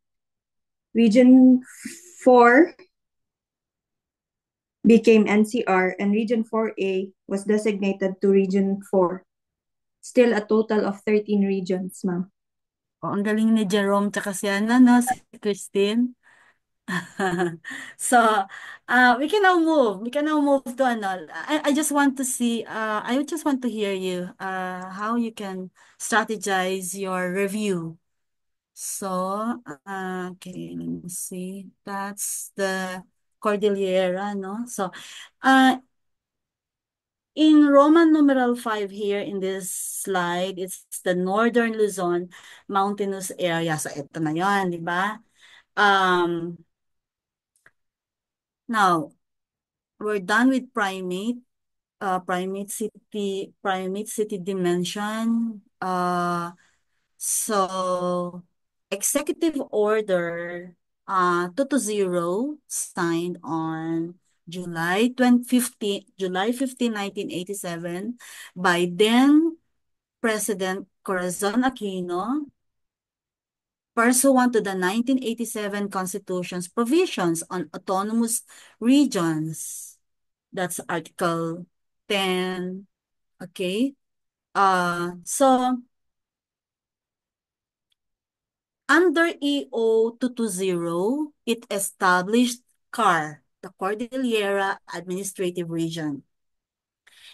Region 4 became NCR and Region 4A was designated to Region 4. Still a total of 13 regions, ma'am. Oh, ang galing ni Jerome tsaka si si Christine. So, we can now move. We can now move to I just want to see, I just want to hear you, how you can strategize your review. So, okay, let me see. That's the Cordillera, no? So, in Roman numeral 5 here in this slide, it's the Northern Luzon mountainous area. So, ito na yon, di ba? Now, we're done with primate city dimension. So executive order 220 signed on July 15, 1987 by then President Corazon Aquino, pursuant to the 1987 Constitution's provisions on autonomous regions. That's Article 10. Okay. So under EO 220, it established CAR, the Cordillera Administrative Region,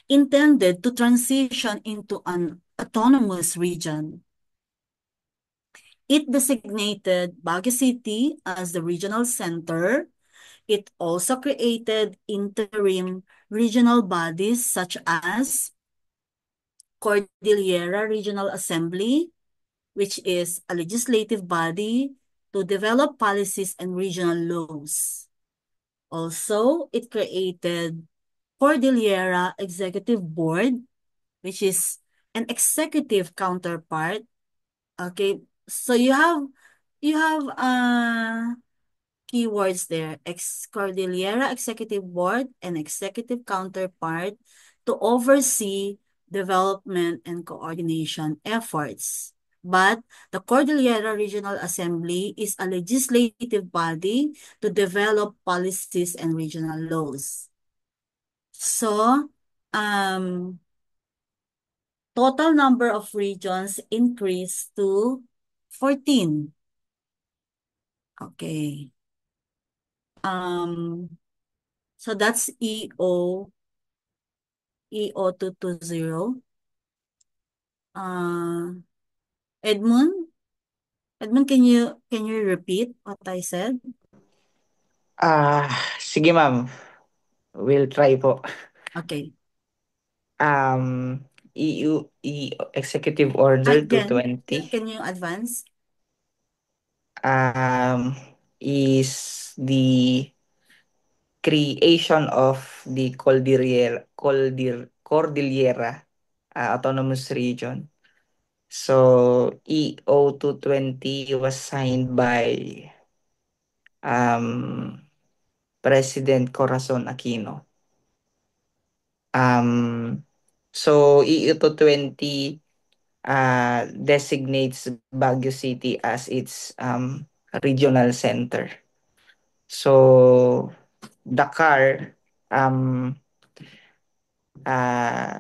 intended to transition into an autonomous region. It designated Baguio City as the regional center. It also created interim regional bodies such as Cordillera Regional Assembly, which is a legislative body to develop policies and regional laws. Also, it created Cordillera Executive Board, which is an executive counterpart. Okay, so you have keywords there, Cordillera Executive Board and executive counterpart to oversee development and coordination efforts. But the Cordillera Regional Assembly is a legislative body to develop policies and regional laws. So, total number of regions increased to 14. Okay. Um, so that's EO 220. Uh, Edmund, Edmund, can you repeat what I said? Sige ma'am. We'll try po. Okay. Executive Order Again, 220 can you advance? is the creation of the Cordillera Autonomous Region. So EO 220 was signed by um, President Corazon Aquino. So EO 220 designates Baguio City as its regional center. So Dakar um, uh,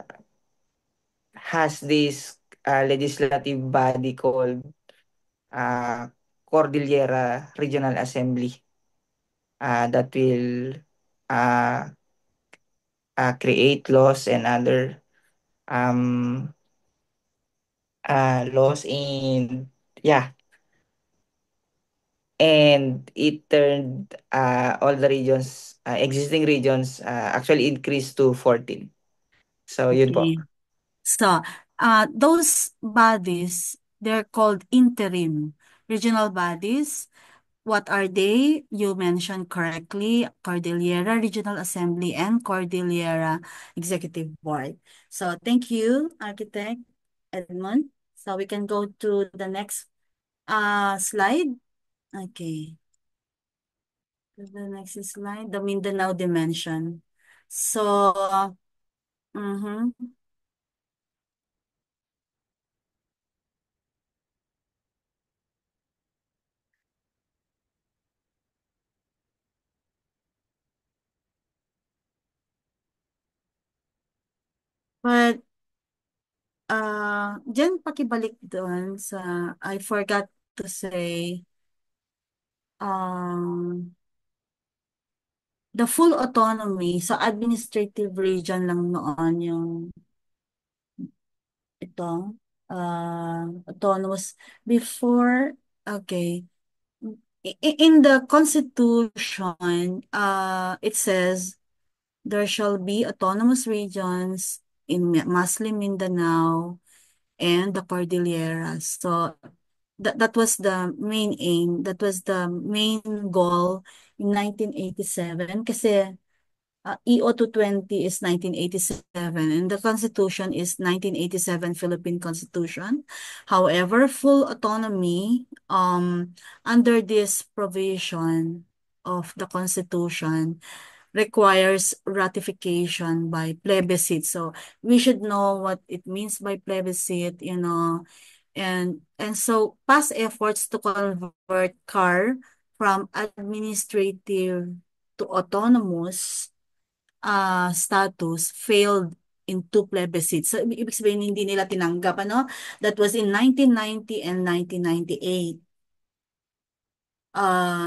has this legislative body called uh, Cordillera Regional Assembly that will uh, create laws and other um, laws in yeah, and it turned all the regions existing regions actually increased to 14. So yun po. Okay. So, those bodies, they're called interim regional bodies. What are they? You mentioned correctly, Cordillera Regional Assembly and Cordillera Executive Board. So thank you, Architect Edmund. So we can go to the next slide. Okay. The next slide, the Mindanao dimension. So, mhm. But diyan pakibalik doon sa I forgot to say um the full autonomy sa administrative region lang noon yung ito autonomous before. Okay, in the constitution it says there shall be autonomous regions in Muslim Mindanao and the Cordilleras. So that was the main aim, that was the main goal in 1987 kasi EO 220 is 1987 and the Constitution is 1987 Philippine Constitution. However, full autonomy under this provision of the Constitution requires ratification by plebiscite. So we should know what it means by plebiscite, and so past efforts to convert CAR from administrative to autonomous status failed in two plebiscites. So ibig sabihin hindi nila tinanggap, ano? That was in 1990 and 1998.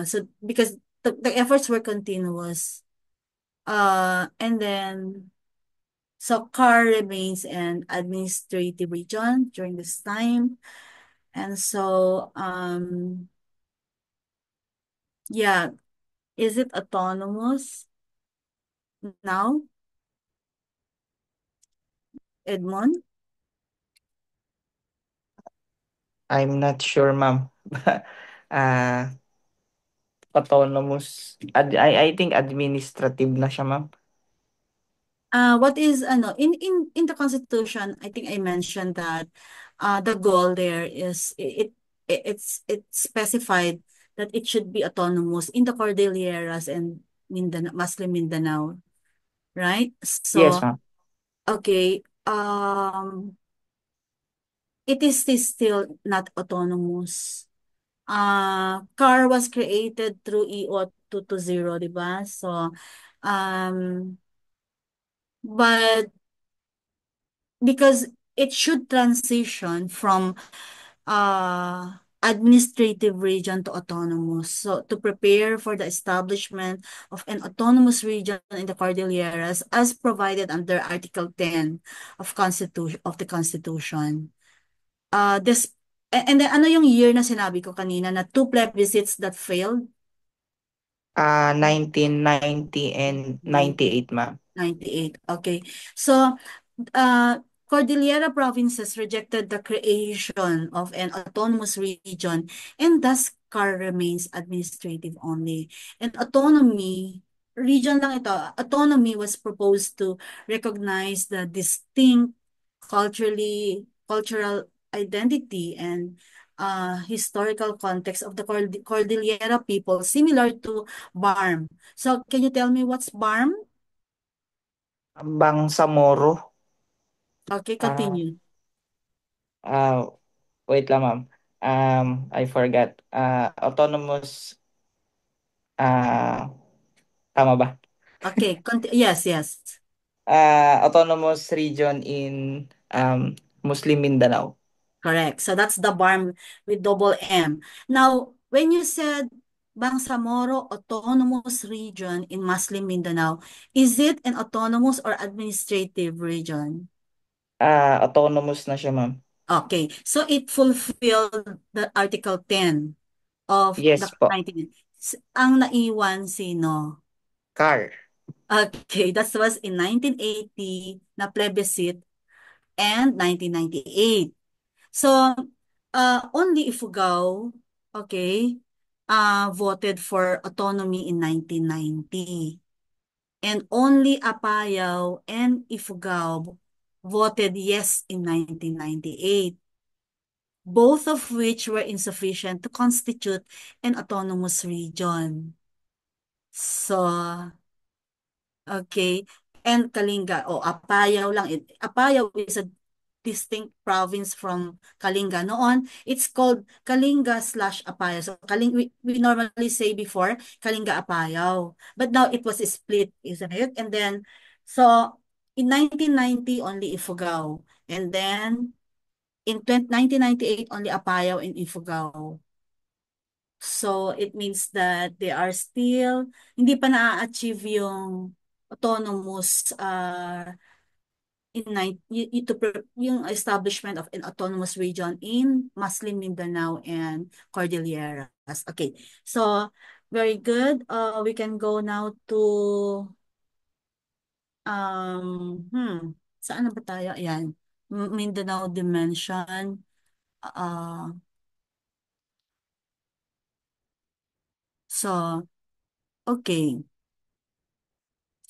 So because the efforts were continuous. And then so CAR remains an administrative region during this time. And so yeah, is it autonomous now, Edmond? I'm not sure ma'am. uh, Autonomous I think administrative na siya ma'am. What is ano in the Constitution, I think I mentioned that the goal there is it's specified that it should be autonomous in the Cordilleras and Mindanao, Muslim Mindanao, right? Yes So, ma'am. okay, it is still not autonomous. CAR was created through EO 220, di ba? So, but because it should transition from administrative region to autonomous. So to prepare for the establishment of an autonomous region in the Cordilleras as provided under Article 10 of the Constitution. This and then ano yung year na sinabi ko kanina na two plebiscites that failed? 1990 and 98, ma'am. 98. Okay. So, Cordillera provinces rejected the creation of an autonomous region, and thus CAR remains administrative only. And region lang ito, autonomy was proposed to recognize the distinct cultural identity and historical context of the Cordillera people, similar to BARM. So, can you tell me what's BARM? Bangsamoro. Okay, continue. Wait lang, ma'am. I forgot. Autonomous, tama ba? Okay, yes, yes. Autonomous region in Muslim Mindanao. Correct. So that's the BARM with double M. Now, when you said Bangsamoro Autonomous Region in Muslim Mindanao, is it an autonomous or administrative region? Autonomous na siya, ma'am. Okay. So it fulfilled the Article 10 of Yes the po. 19. Ang naiwan sino? CAR. Okay, that was in 1980 na plebiscite and 1998. So, only Ifugao, okay, voted for autonomy in 1990. And only Apayao and Ifugao voted yes in 1998, both of which were insufficient to constitute an autonomous region. So, okay. And Kalinga, Apayao lang. Apayao is a distinct province from Kalinga. Noon, it's called Kalinga/Apayao. So we normally say before Kalinga Apayao. But now it was split, isn't it? And then, so in 1990, only Ifugao. And then in 1998, only Apayao and Ifugao. So it means that they are still, hindi pa na-achieve yung autonomous yung establishment of an autonomous region in Muslim Mindanao and Cordilleras. Okay, so very good. We can go now to saan na ba tayo? Ayan, Mindanao Dimension. So, okay.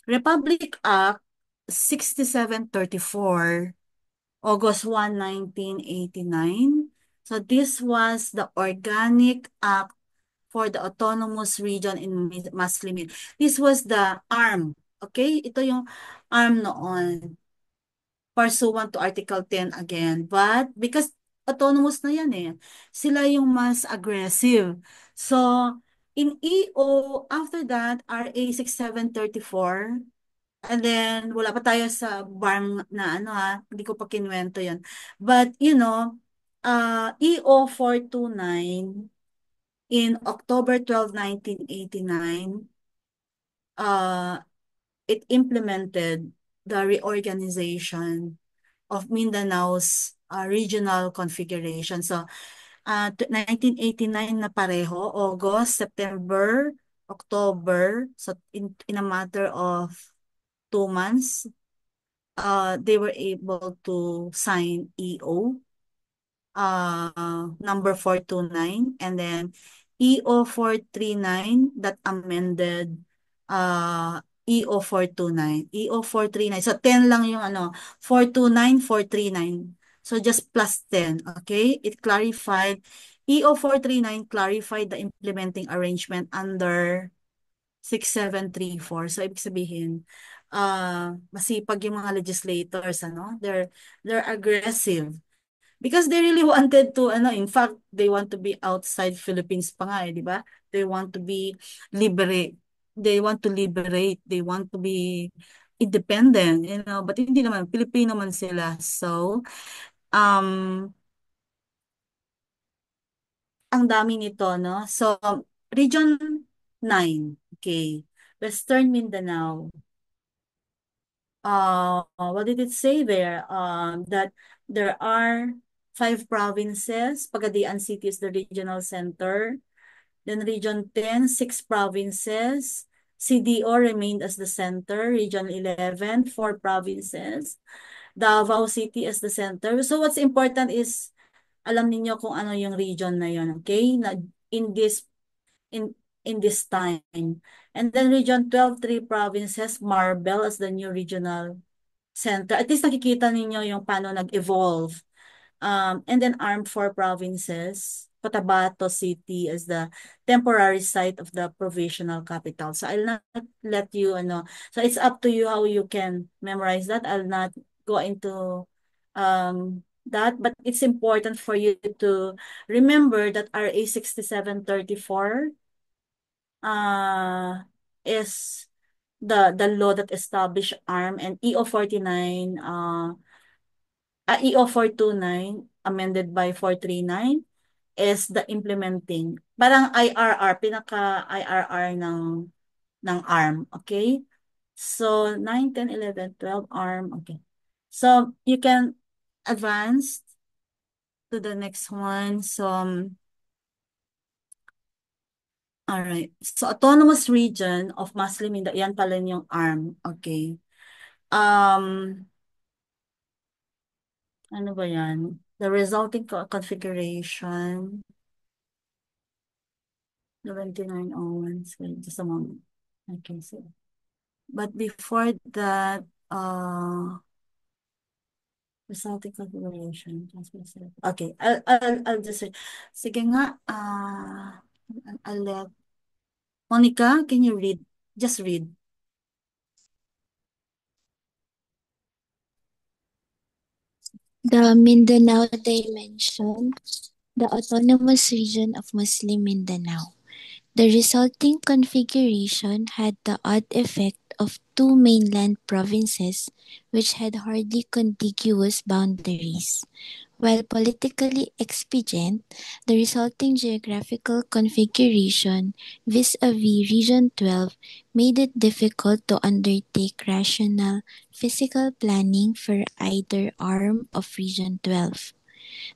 Republic Act 6734, August 1, 1989. So this was the Organic Act for the Autonomous Region in Muslim. This was the ARM. Okay? Ito yung ARM noon. Pursuant to Article 10 again. But because autonomous na yan eh. Sila yung mas aggressive. So, in EO, after that, RA 6734, and then, wala pa tayo sa BARM na ano hindi ko pa kinuwento yun. But, EO 429 in October 12, 1989, it implemented the reorganization of Mindanao's regional configuration. So, 1989 na pareho, August, September, October, so in a matter of 2 months, they were able to sign EO number 429, and then EO 439 that amended EO 429. EO 439. So 10 lang yung 429, 439. So just plus 10, okay? It clarified, EO 439 clarified the implementing arrangement under 6734. So ibig sabihin, masipag yung mga legislators, they're aggressive. Because they really wanted to, in fact, they want to be outside Philippines pa nga di ba? They want to be liberate. They want to liberate. They want to be independent, but hindi naman, Pilipino man sila. So, ang dami nito, no? So, Region 9, okay. Western Mindanao. What did it say there? That there are 5 provinces. Pagadian City is the regional center. Then Region 10, 6 provinces. CDO remained as the center. Region 11, 4 provinces. Davao City as the center. So what's important is alam niyo kung ano yung region na yun, okay? Na in this in in this time. And then Region 12, 3 provinces, Marbel as the new regional center. At least nakikita ninyo yung paano nag-evolve. And then armed 4 provinces, Cotabato City as the temporary site of the provisional capital. So I'll not let you, so it's up to you how you can memorize that. I'll not go into that, but it's important for you to remember that RA 6734 is the law that established ARM, and EO 49 EO 429 amended by 439 is the implementing. Parang IRR, pinaka-IRR ng ARM, okay? So 9, 10, 11, 12 ARM, okay. So you can advance to the next one. So all right. So autonomous region of Muslim Mindanao, yan pala yung ARM, okay. Ano ba yan? The resulting configuration 7901. Just a moment. I can see. But before that, resulting configuration. Okay, I'll just say. Sige nga, I'll let Monica, can you read? Just read. The Mindanao Dimension, the autonomous region of Muslim Mindanao. The resulting configuration had the odd effect of 2 mainland provinces which had hardly contiguous boundaries. While politically expedient, the resulting geographical configuration vis-a-vis Region 12 made it difficult to undertake rational physical planning for either arm of Region 12.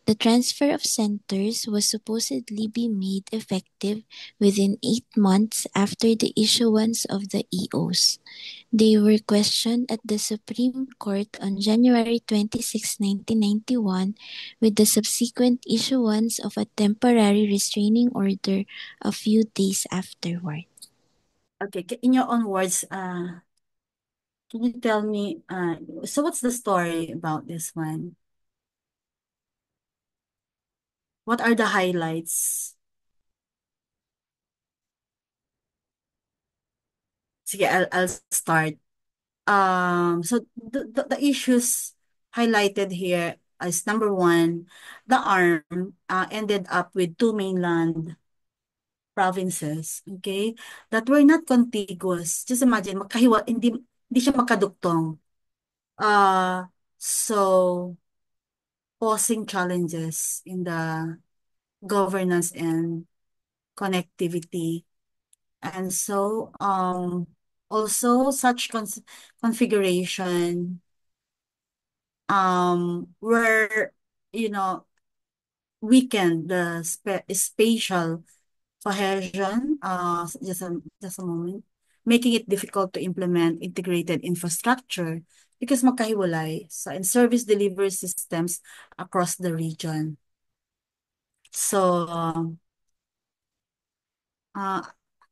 The transfer of centers was supposedly be made effective within 8 months after the issuance of the EOs. They were questioned at the Supreme Court on January 26, 1991, with the subsequent issuance of a temporary restraining order a few days afterward. Okay, in your own words, can you tell me, so what's the story about this one? What are the highlights? Sige, I'll start. So the issues highlighted here is number one, the ARM ended up with 2 mainland provinces, okay, that were not contiguous. Just imagine, hindi siya makadugtong. So posing challenges in the governance and connectivity. And so also such configuration were, weaken the spatial cohesion, just a moment, making it difficult to implement integrated infrastructure because magkahiwalay and service delivery systems across the region. So,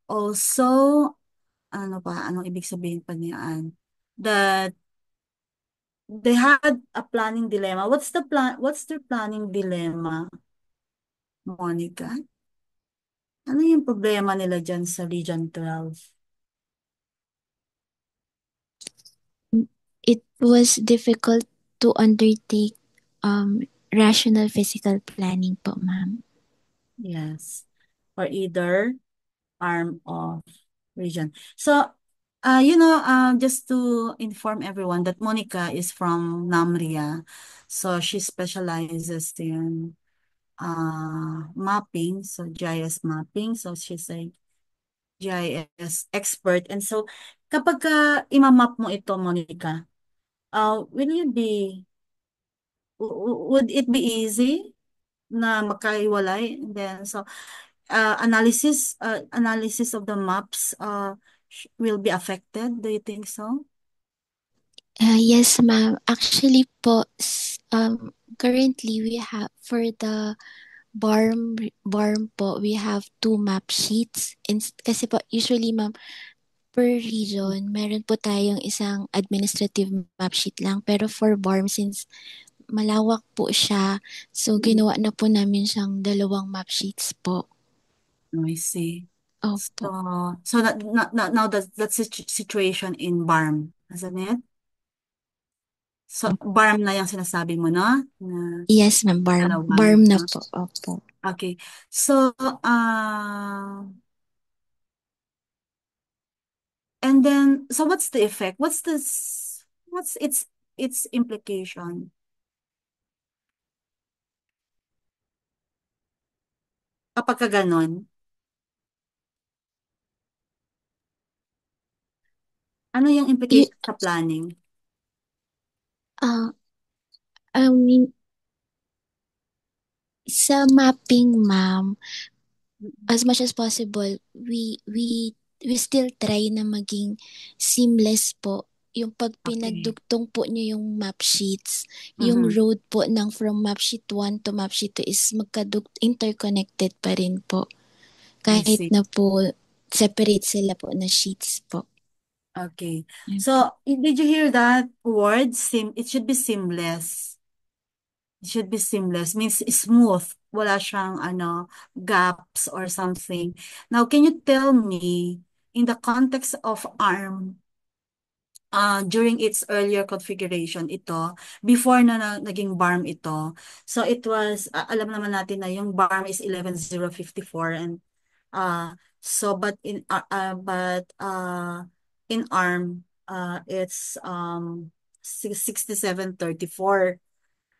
also, anong ibig sabihin pa niyan? That they had a planning dilemma. What's their planning dilemma, Monica? Ano yung problema nila dyan sa Region 12? It was difficult to undertake rational physical planning po, ma'am. Yes. For either arm of region. So, just to inform everyone that Monica is from NAMRIA. So, she specializes in mapping, so GIS mapping. So she's a GIS expert. And so kapag imamap mo ito, Monica, will you be, would it be easy na magkahiwalay? And then, so analysis of the maps will be affected. Do you think so? Yes, ma'am. Actually po, currently we have for the barm po, we have two map sheets. Kasi po, usually ma'am, per region, meron po tayong isang administrative map sheet lang. Pero for barm, since malawak po siya, so ginawa na po namin siyang dalawang map sheets po. I see. Opo. So now that's situation in BARM, isn't it? So BARM na yung sinasabi mo, no? Na Yes, ma'am. dalawa, Barm na no? po. Opo. Okay. So, and then, so what's the effect? What's its implication? Kapag ka ganon, ano yung implication sa planning? I mean, sa mapping, ma'am, as much as possible, we still try na maging seamless po. Yung pag pinagdugtong po niyo yung map sheets, yung road po ng from map sheet 1 to map sheet 2 is interconnected pa rin po. Kahit na po separate sila po na sheets po. Okay. So, did you hear that word? It should be seamless. It should be seamless. Means smooth. Wala siyang gaps or something. Now, can you tell me, in the context of ARM, during its earlier configuration, ito, before na naging BARM ito, so it was, alam naman natin na yung BARM is 11054 and so but in ARM it's 6734.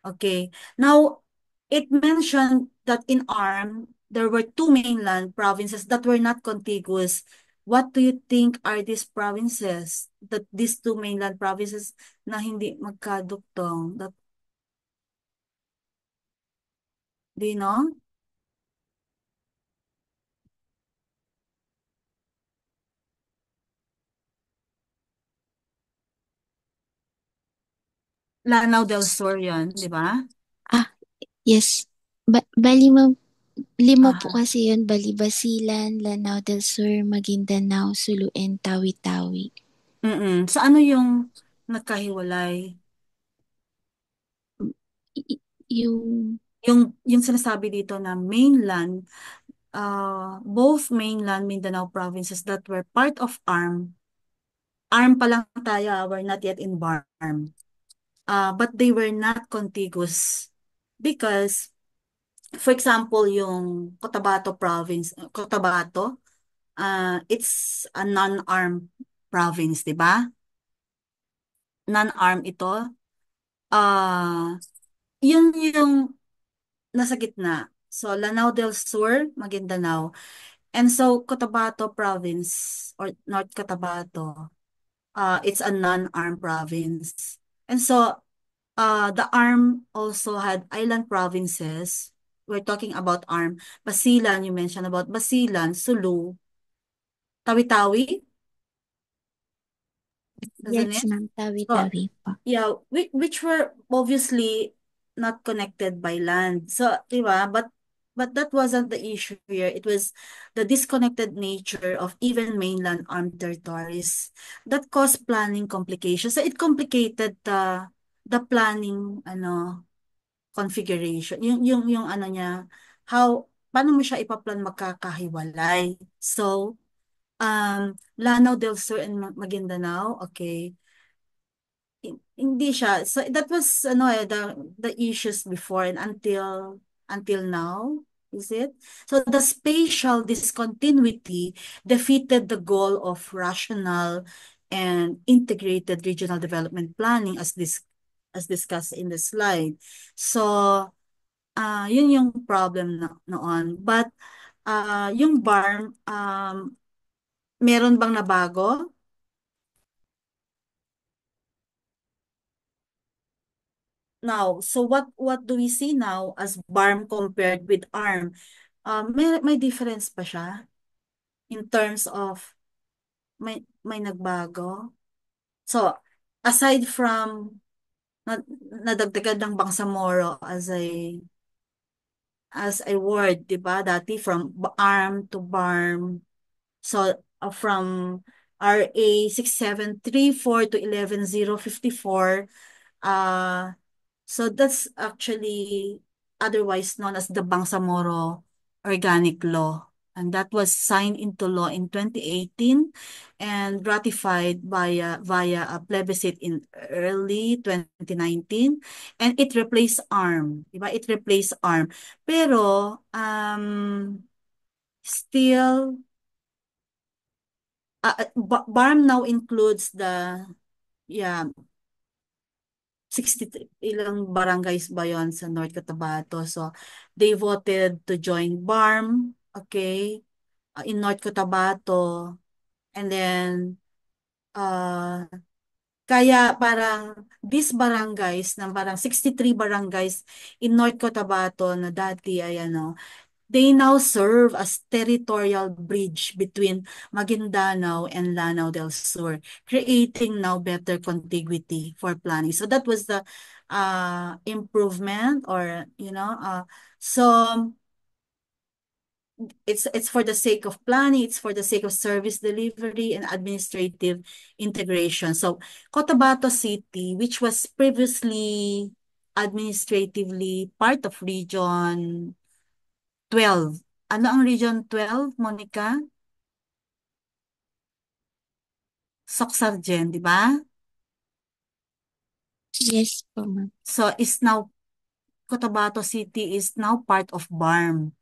Okay. Now it mentioned that in ARM there were two mainland provinces that were not contiguous. What do you think are these provinces? That these two mainland provinces na hindi magkaduktong? Do you know? Lanao del Sur yun, di ba? Yes. Bali ma'am, 5 po kasi yun. Bali Basilan, Lanao del Sur, Maguindanao, Sulu, and Tawi-Tawi. So ano yung nagkahiwalay? Yung sinasabi dito na mainland, both mainland Mindanao provinces that were part of ARM pa lang tayo, we're not yet in BARM. But they were not contiguous because, for example, yung Cotabato province, it's a non-ARM province, di ba? Non-ARM ito. Yun yung nasa gitna. So, Lanao del Sur, Maguindanao. And so, Cotabato province or North Cotabato, it's a non-ARM province. And so, the ARM also had island provinces. We're talking about ARM. Basilan, you mentioned about Basilan, Sulu, Tawi-Tawi. Yes, ma'am. Tawi-Tawi po. Yeah, which were obviously not connected by land. So, diba? But that wasn't the issue here. It was the disconnected nature of even mainland armed territories that caused planning complications. So it complicated the planning configuration. Yung ano niya, paano mo siya ipaplan magkakahiwalay. So, Lanao del Sur and Maguindanao, okay. Hindi siya. So that was the issues before and until now, is it? So the spatial discontinuity defeated the goal of rational and integrated regional development planning as discussed in the slide. So Yun yung problem noon. But yung BARM, meron bang nabago? Now, so what do we see now as BARM compared with ARM? May difference pa siya in terms of may nagbago. So, aside from nadagdagan ng Bangsamoro as a word, 'di ba? Dati from ARM to BARM. So, from RA 6734 to 11054, uh so that's actually otherwise known as the Bangsamoro Organic Law. And that was signed into law in 2018 and ratified via a plebiscite in early 2019. And it replaced ARM. Diba? It replaced ARM. Pero, still, BARM now includes yeah, 63 ilang barangays ba yon sa North Cotabato. So, they voted to join BARM, okay, in North Cotabato. And then, kaya parang these barangays, ng parang 63 barangays in North Cotabato na dati ay they now serve as territorial bridge between Maguindanao and Lanao del Sur, creating now better contiguity for planning. So that was the improvement, or so it's for the sake of planning, it's for the sake of service delivery and administrative integration. So Cotabato City, which was previously administratively part of Region 12. Ano ang Region 12, Monica? Socsargen, di ba? Yes po, ma'am. So Cotabato City is now part of BARM.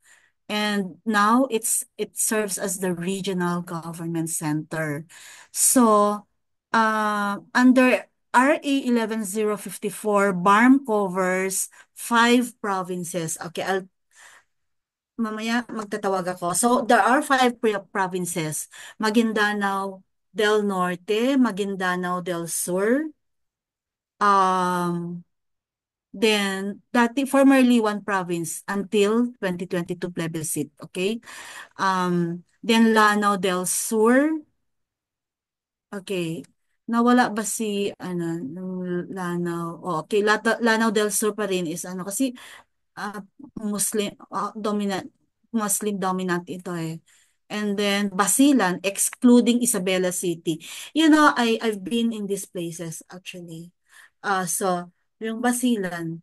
And now it serves as the regional government center. So under RA 11054, BARM covers 5 provinces. Okay, mamaya magtatawag ako. So there are 5 provinces: Maguindanao del Norte, Maguindanao del Sur, then formerly one province until 2022 plebiscite, okay? Then Lanao del Sur. Okay. Nawala ba si Lanao? Okay, Lanao del Sur pa rin is kasi Muslim dominant ito eh. And then Basilan, excluding Isabela City. I've been in these places actually. So yung Basilan,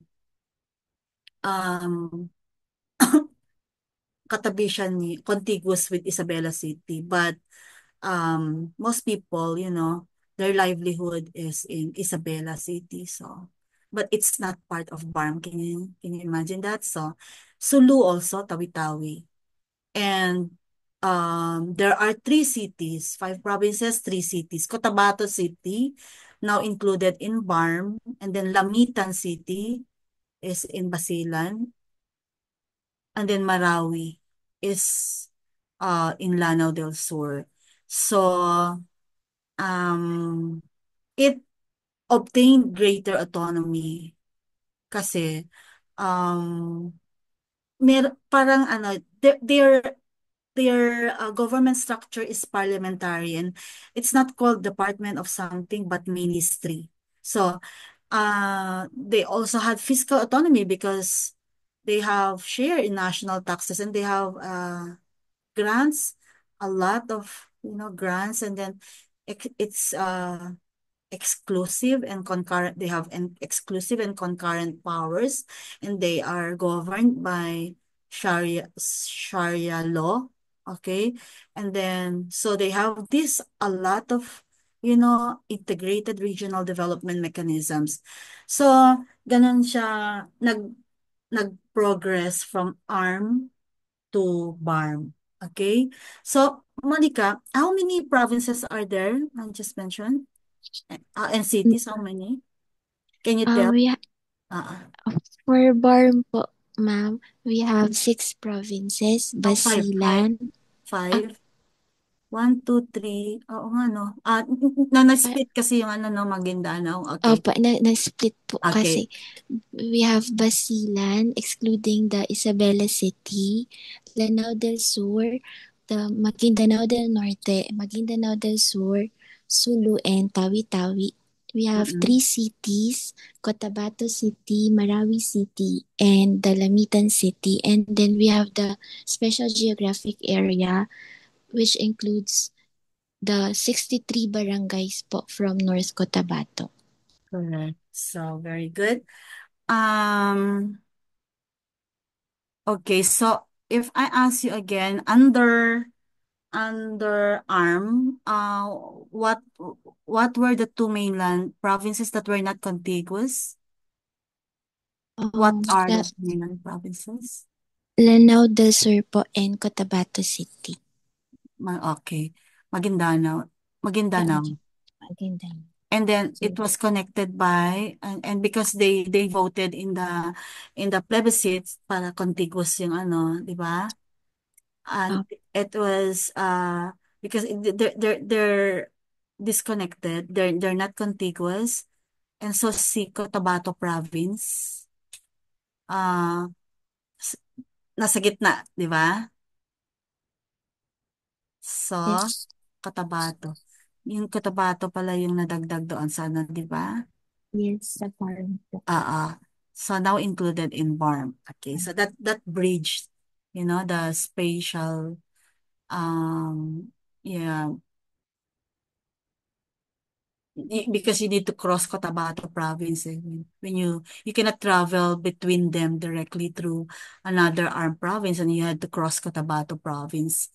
katabi siya contiguous with Isabela City, but most people, their livelihood is in Isabela City. So, but it's not part of BARM. Can you imagine that? So, Sulu also, Tawi-Tawi. And there are 3 cities, 5 provinces, 3 cities. Cotabato City, now included in BARM. And then Lamitan City is in Basilan. And then Marawi is in Lanao del Sur. So, it obtained greater autonomy kasi parang their government structure is parliamentarian. It's not called department of something but ministry. So they also had fiscal autonomy because they have share in national taxes, and they have grants, a lot of grants, and then it's exclusive and concurrent. They have exclusive and concurrent powers, and they are governed by Sharia law. Okay, and then so they have a lot of integrated regional development mechanisms. So ganun siya nag-progress from ARM to BARM. Okay, so Monica, how many provinces are there I just mentioned? And cities, how many? Can you tell? We for BARM po, Ma'am, we have 6 provinces, Oh, five. Basilan. Five. 1, 2, 3. Oo nga, no? Na-split kasi yung ano, no, Maguindanao. Okay. Opo, na-split po Okay. kasi. We have Basilan, excluding the Isabela City, Lanao del Sur, the Maguindanao del Norte, Maguindanao del Sur, Sulu, and Tawi-Tawi. We have Mm-mm. 3 cities, Cotabato City, Marawi City, and Dalamitan City. And then we have the special geographic area, which includes the 63 barangays po from North Cotabato. Correct. So, very good. Um, okay, so if I ask you again, under ARM, what were the two mainland provinces that were not contiguous? What are the mainland provinces? Lanao del Sur po and Cotabato City. Okay. Maguindanao. Maguindanao. And then it was connected by and because they voted in the plebiscite para contiguous yung ano, di ba? And it was because they're disconnected, they're not contiguous. And so si Cotabato province uh nasa gitna, di ba? So Yes. Cotabato. Yung Cotabato pala yung nadagdag doon sa ano, di ba? Yes, sa farm po. So now included in BARM. Okay, so that bridge, the spatial, yeah, because you need to cross Cotabato province. When you cannot travel between them directly through another armed province, and you had to cross Cotabato province.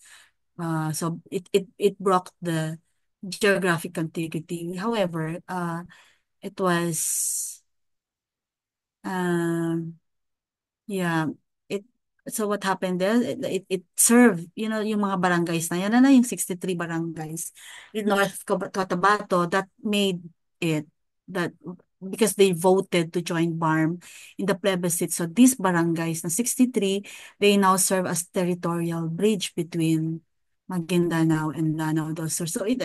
So it broke the geographic contiguity. However, it was um yeah, it so what happened there, it served, yung mga barangays na yan, yung 63 barangays in North Cotabato that made it that because they voted to join BARM in the plebiscite. So these barangays na 63, they now serve as territorial bridge between Maguindanao and Lanao del Sur. So it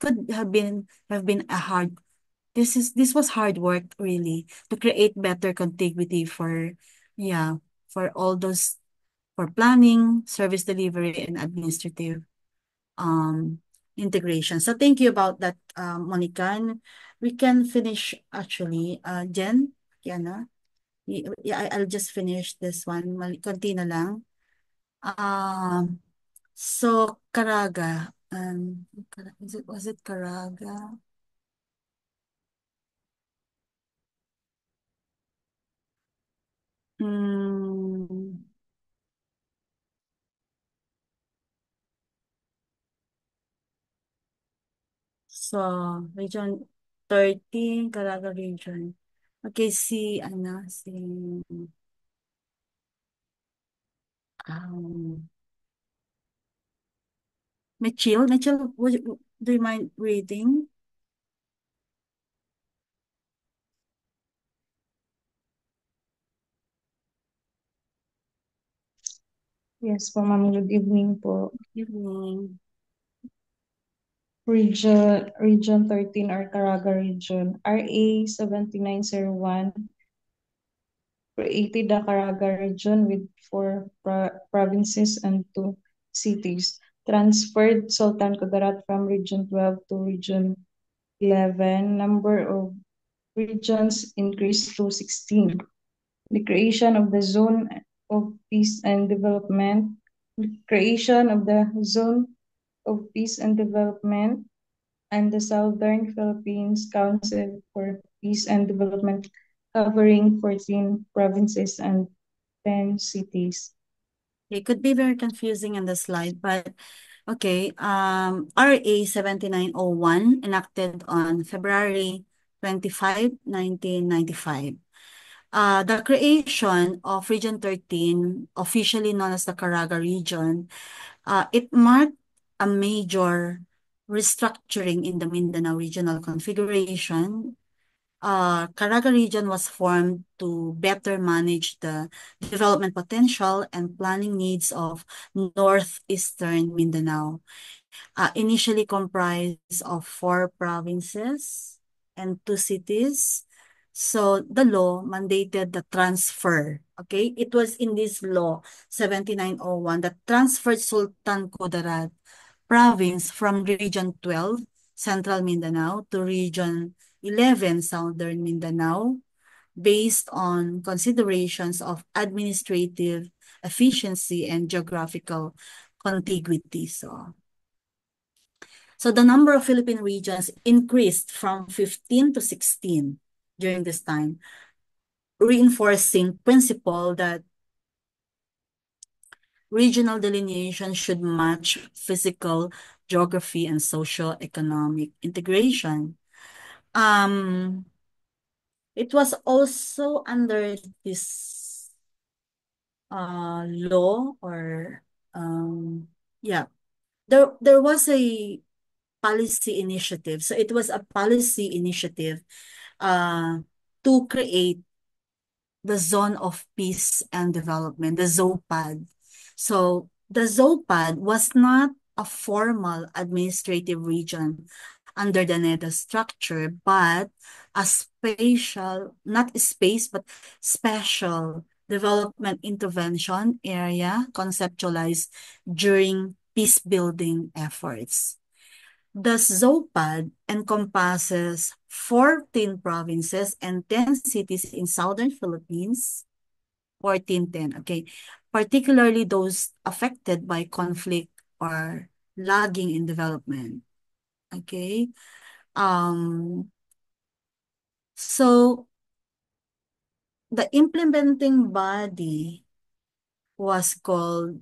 could have been a hard this was hard work really to create better contiguity yeah, for all those for planning, service delivery, and administrative um integration. So thank you about that, Monica. And we can finish actually, Jen, Kiana. Yeah, I'll just finish this one. Konti na lang. So Caraga, was it Caraga? Mm. So, region 13, Caraga region. Okay, um, Mitchell, do you mind reading? Yes po, ma'am. Good evening po. Evening. Region 13 or Caraga region. RA 7901 created the Caraga region with 4 provinces and 2 cities. Transferred Sultan Kudarat from Region 12 to Region 11. Number of regions increased to 16. The creation of the Zone of Peace and Development. The creation of the Zone of Peace and Development and the Southern Philippines Council for Peace and Development, covering 14 provinces and 10 cities. It could be very confusing on the slide, but okay. RA 7901 enacted on February 25, 1995. The creation of Region 13, officially known as the Caraga region, it marked a major restructuring in the Mindanao regional configuration Caraga region was formed to better manage the development potential and planning needs of northeastern Mindanao. Initially comprised of 4 provinces and 2 cities. So the law mandated the transfer. Okay, it was in this law 7901 that transferred Sultan Kudarat province from Region 12, Central Mindanao, to Region 11, Southern Mindanao, based on considerations of administrative efficiency and geographical contiguity. So the number of Philippine regions increased from 15 to 16 during this time, reinforcing principle that regional delineation should match physical geography and socio-economic integration. It was also under this law or yeah, there was a policy initiative. So it was a policy initiative to create the Zone of Peace and Development, the ZOPAD. So the ZOPAD was not a formal administrative region under the NEDA structure, but a spatial, not space, but special development intervention area conceptualized during peace building efforts. The ZOPAD encompasses 14 provinces and 10 cities in southern Philippines. 1410, okay. Particularly those affected by conflict or lagging in development. Okay. So the implementing body was called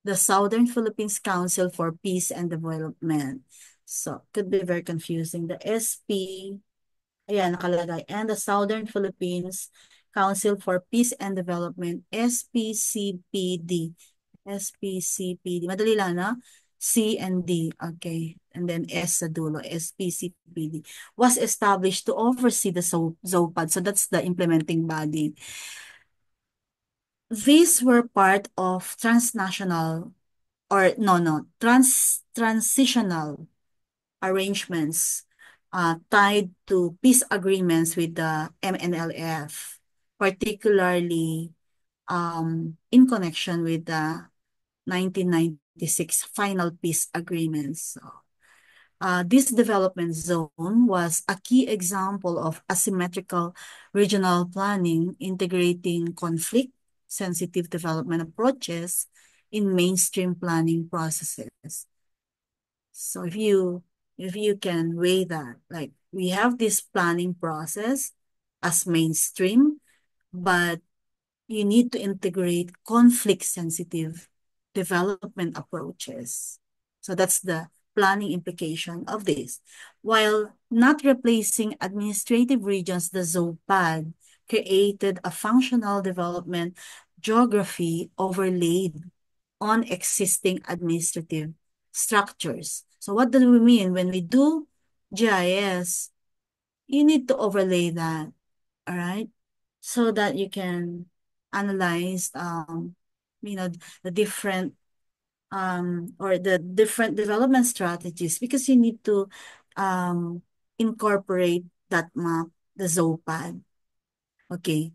the Southern Philippines Council for Peace and Development. So, could be very confusing. The SP, ayan, nakalagay. And the Southern Philippines Council for Peace and Development, SPCPD. SPCPD. Madali lang, no? C and D. Okay. And then S sa dulo, SPCPD. Was established to oversee the ZOPAD. So, that's the implementing body. These were part of transnational or transitional arrangements tied to peace agreements with the MNLF, particularly in connection with the 1996 final peace agreements. This development zone was a key example of asymmetrical regional planning integrating conflict-sensitive development approaches in mainstream planning processes. So if you can weigh that, like we have this planning process as mainstream, but you need to integrate conflict-sensitive development approaches. So that's the planning implication of this. While not replacing administrative regions, the ZOPAD created a functional development geography overlaid on existing administrative structures. So what do we mean? When we do GIS, you need to overlay that, all right? So that you can analyze, the different or the different development strategies because you need to incorporate that map, the ZOPAD. Okay.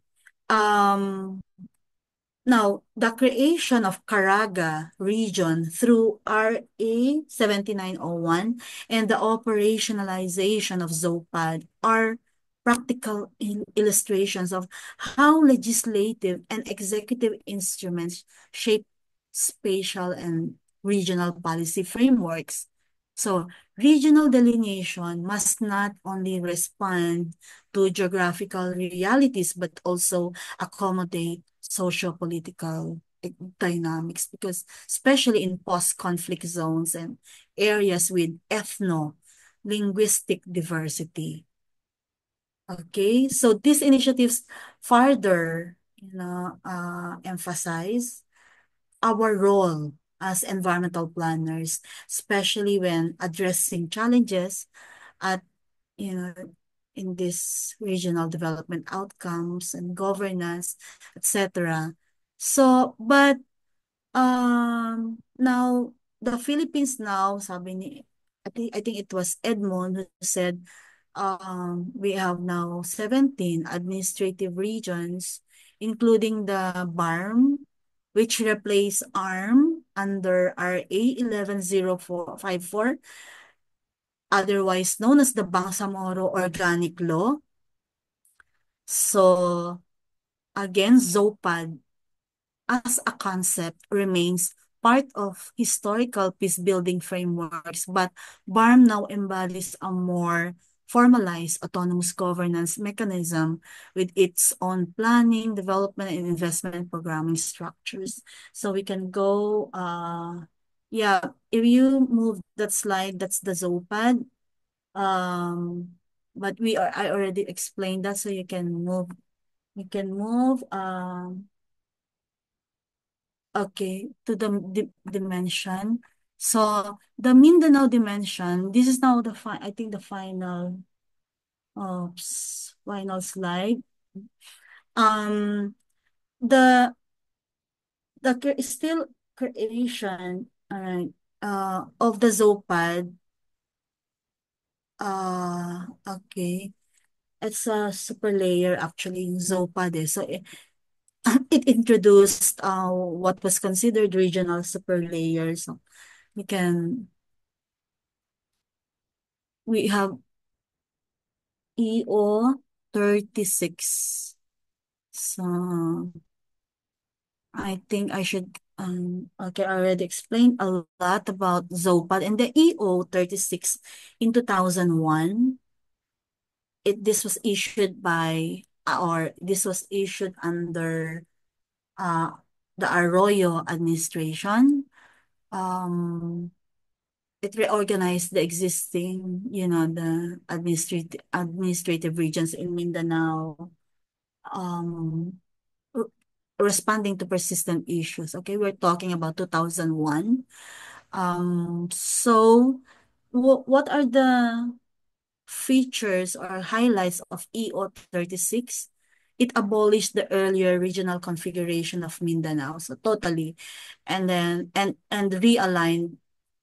Now, the creation of Caraga region through RA 7901 and the operationalization of ZOPAD are practical illustrations of how legislative and executive instruments shape spatial and regional policy frameworks. So, regional delineation must not only respond to geographical realities, but also accommodate socio-political dynamics because especially in post-conflict zones and areas with ethno-linguistic diversity. Okay, so these initiatives further, emphasize our role as environmental planners, especially when addressing challenges at, in this regional development outcomes and governance, etc. So, but now the Philippines now, sabi ni, I think it was Edmond who said, we have now 17 administrative regions, including the BARM, which replace ARM under RA 110454, otherwise known as the Bangsamoro Organic Law. So, again, ZOPAD as a concept remains part of historical peace-building frameworks, but BARM now embodies a more formalized autonomous governance mechanism with its own planning, development, and investment programming structures. So we can go, yeah, if you move that slide, that's the ZOPAD. But I already explained that, so you can move, okay, to the dimension. So the Mindanao dimension, this is now I think the final, final slide. The still creation, of the ZOPAD, okay, it's a super layer actually, ZOPAD. So it introduced what was considered regional super layers. So we have EO 36. So I think I should, okay, I already explained a lot about ZOPAD and the EO 36 in 2001. This was issued by, or this was issued under the Arroyo administration. It reorganized the existing, the administrative regions in Mindanao, responding to persistent issues. Okay, we're talking about 2001. So what are the features or highlights of EO 36? It abolished the earlier regional configuration of Mindanao, so totally, and then and realigned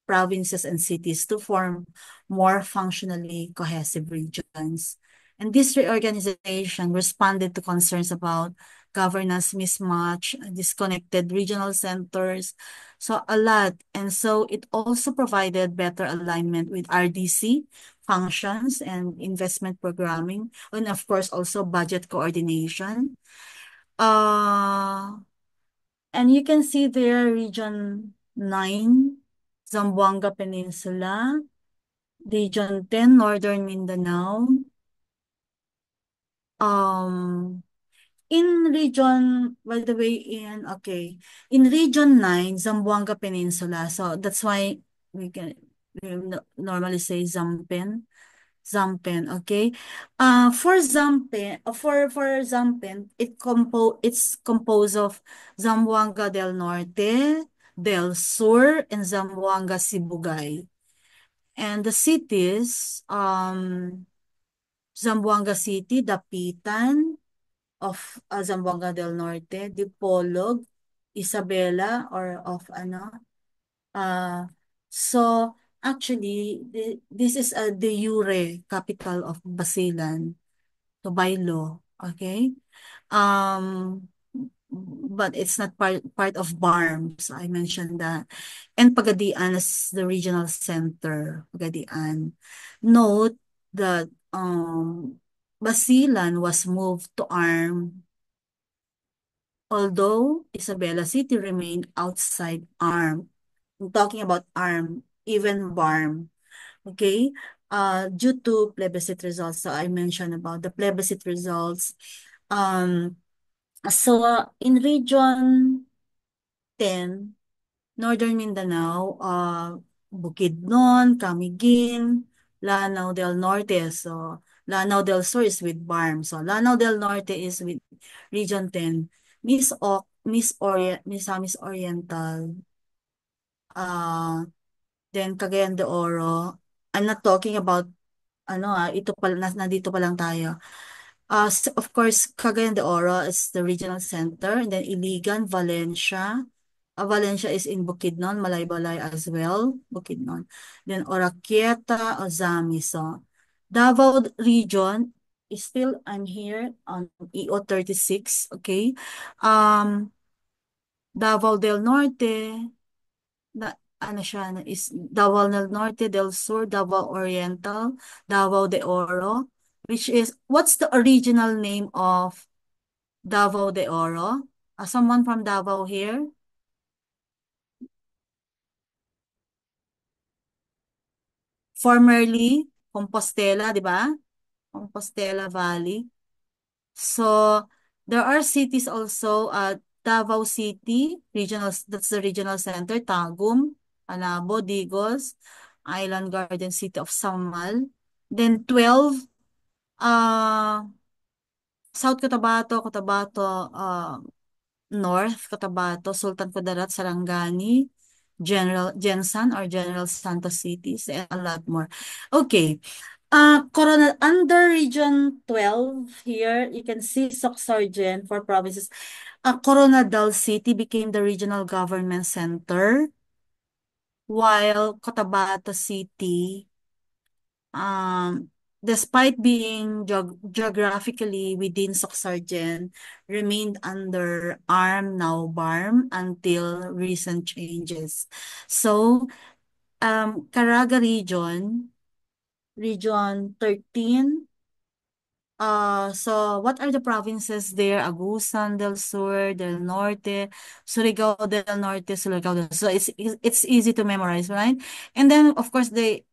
provinces and cities to form more functionally cohesive regions. And this reorganization responded to concerns about governance mismatch, disconnected regional centers, so a lot. And so it also provided better alignment with RDC functions and investment programming, and of course also budget coordination. And you can see there Region 9, Zamboanga Peninsula, Region 10, Northern Mindanao. In region, by the way, in Region 9, Zamboanga Peninsula, so that's why we normally say Zampen. Okay. For Zampen, it's composed of Zamboanga del Norte, del Sur, and Zamboanga Sibugay. And the cities, Zamboanga City, Dapitan of Zamboanga del Norte, Dipolog, Isabela, or of so actually this is a de jure capital of Basilan, so by law, okay? But it's not part of BARM, so I mentioned that. And Pagadian is the regional center, Pagadian. Note that Basilan was moved to ARM, although Isabela City remained outside ARM. I'm talking about ARM, even BARM, okay? Due to plebiscite results, so I mentioned about the plebiscite results. So in Region 10, Northern Mindanao, Bukidnon, Camiguin, Lanao del Norte. So Lanao del Sur is with BARM. So Lanao del Norte is with Region 10. Misamis Oriental, then Cagayan de Oro. I'm not talking about ito pa, nandito pa lang tayo. Of course, Cagayan de Oro is the regional center, and then Iligan, Valencia. Valencia is in Bukidnon, Malaybalay as well, Bukidnon. Then Oroquieta, Ozami. So Davao region is still, I'm here on EO 36, okay? Davao del Norte, is Davao del Norte, del Sur, Davao Oriental, Davao de Oro, which is, what's the original name of Davao de Oro? Someone from Davao here? Formerly, Compostela, di ba? Compostela Valley. So, there are cities also, Davao City, that's the regional center, Tagum, Alabo, Digos, Island Garden City of Samal. Then 12, South Cotabato, North Cotabato, Sultan Kudarat, Sarangani, Jensan or General Santos cities, and a lot more. Okay. Under Region 12 here, you can see Soxargen for provinces. Coronadal City became the regional government center, while Cotabato City, despite being geographically within Soxargen, remained under now BARM until recent changes. So, Caraga Region 13. So what are the provinces there? Agusan del Sur, del Norte, Surigao del Norte, Surigao del Sur. So it's easy to memorize, right? And then of course the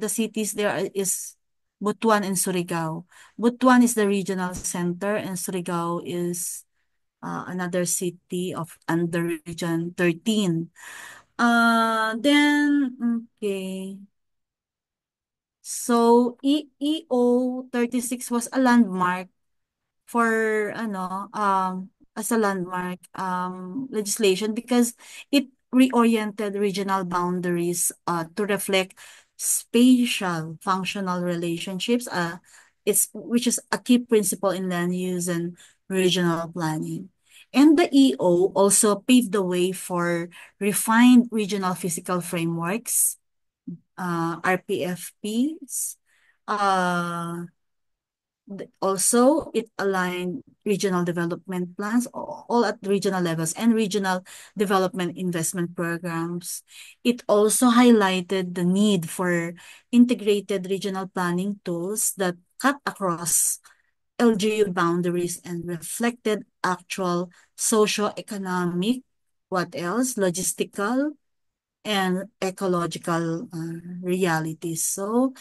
cities there is Butuan and Surigao. Butuan is the regional center, and Surigao is another city of under Region 13. Okay. So EO 36 was a landmark for as a landmark legislation because it reoriented regional boundaries to reflect spatial functional relationships, which is a key principle in land use and regional planning. And the EO also paved the way for refined regional physical frameworks, RPFPs. Also, it aligned regional development plans, all at regional levels, and regional development investment programs. It also highlighted the need for integrated regional planning tools that cut across LGU boundaries and reflected actual socio-economic, what else, logistical, and ecological realities. So,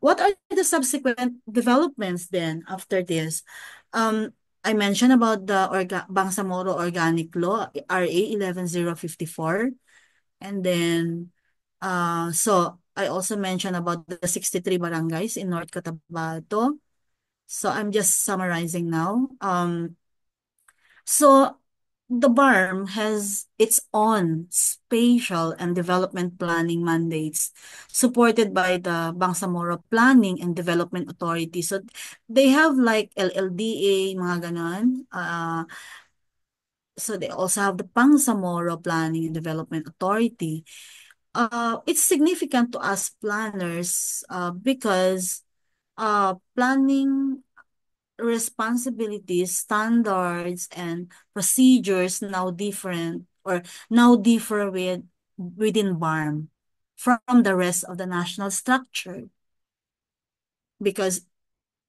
what are the subsequent developments then after this? I mentioned about the Bangsamoro Organic Law, RA 11054. And then, so I also mentioned about the 63 barangays in North Cotabato. So I'm just summarizing now. So the BARM has its own spatial and development planning mandates supported by the Bangsamoro Planning and Development Authority. So they have like LLDA, mga ganon. So they also have the Bangsamoro Planning and Development Authority. It's significant to us planners because planning responsibilities, standards, and procedures now differ within BARM from the rest of the national structure. Because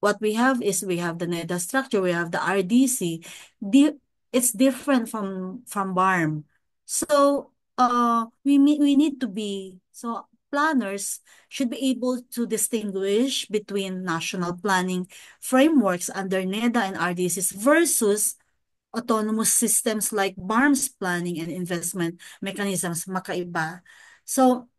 what we have is we have the NEDA structure, we have the RDC. It's different from BARM. So we need to be, so planners should be able to distinguish between national planning frameworks under NEDA and RDCs versus autonomous systems like BARM's planning and investment mechanisms, makaiba. So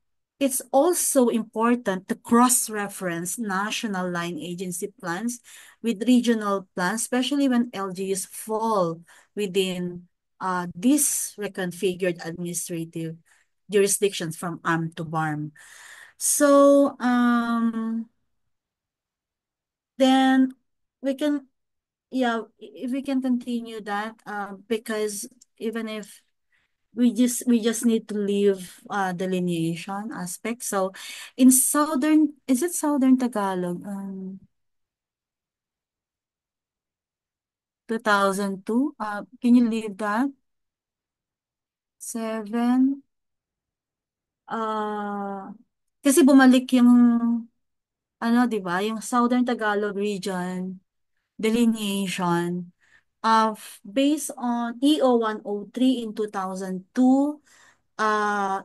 it's also important to cross-reference national line agency plans with regional plans, especially when LGUs fall within these reconfigured administrative jurisdictions from ARM to BARM. So Then we can, yeah, if we can continue that, because even if we just need to leave delineation aspect. So in southern, is it southern Tagalog? 2002. Can you leave that? 7. Kasi bumalik yung ano, 'di ba? Yung Southern Tagalog region delineation based on EO 103 in 2002.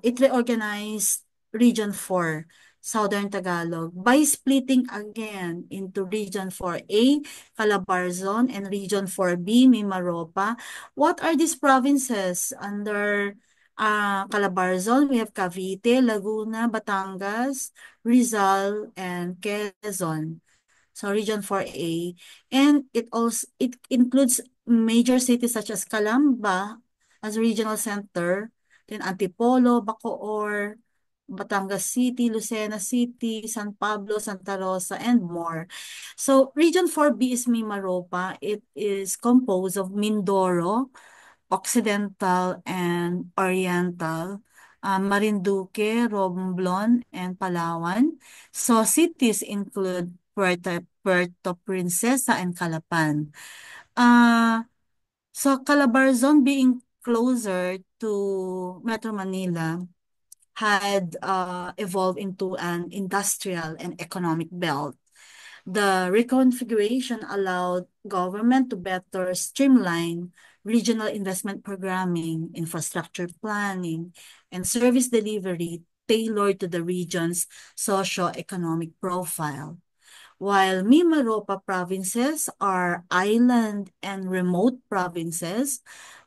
It reorganized Region 4, Southern Tagalog, by splitting again into Region 4A, Calabarzon, and Region 4B, Mimaropa. What are these provinces under Calabarzon? We have Cavite, Laguna, Batangas, Rizal, and Quezon. So Region 4A. And it includes major cities such as Calamba as a regional center, then Antipolo, Bacoor, Batangas City, Lucena City, San Pablo, Santa Rosa, and more. So Region 4B is Mimaropa. It is composed of Mindoro, Occidental, and Oriental, Marinduque, Romblon, and Palawan. So cities include Puerto Princesa and Calapan. So Calabarzon, being closer to Metro Manila, had evolved into an industrial and economic belt. The reconfiguration allowed government to better streamline regional investment programming, infrastructure planning, and service delivery tailored to the region's socio-economic profile. While Mimaropa provinces are island and remote provinces,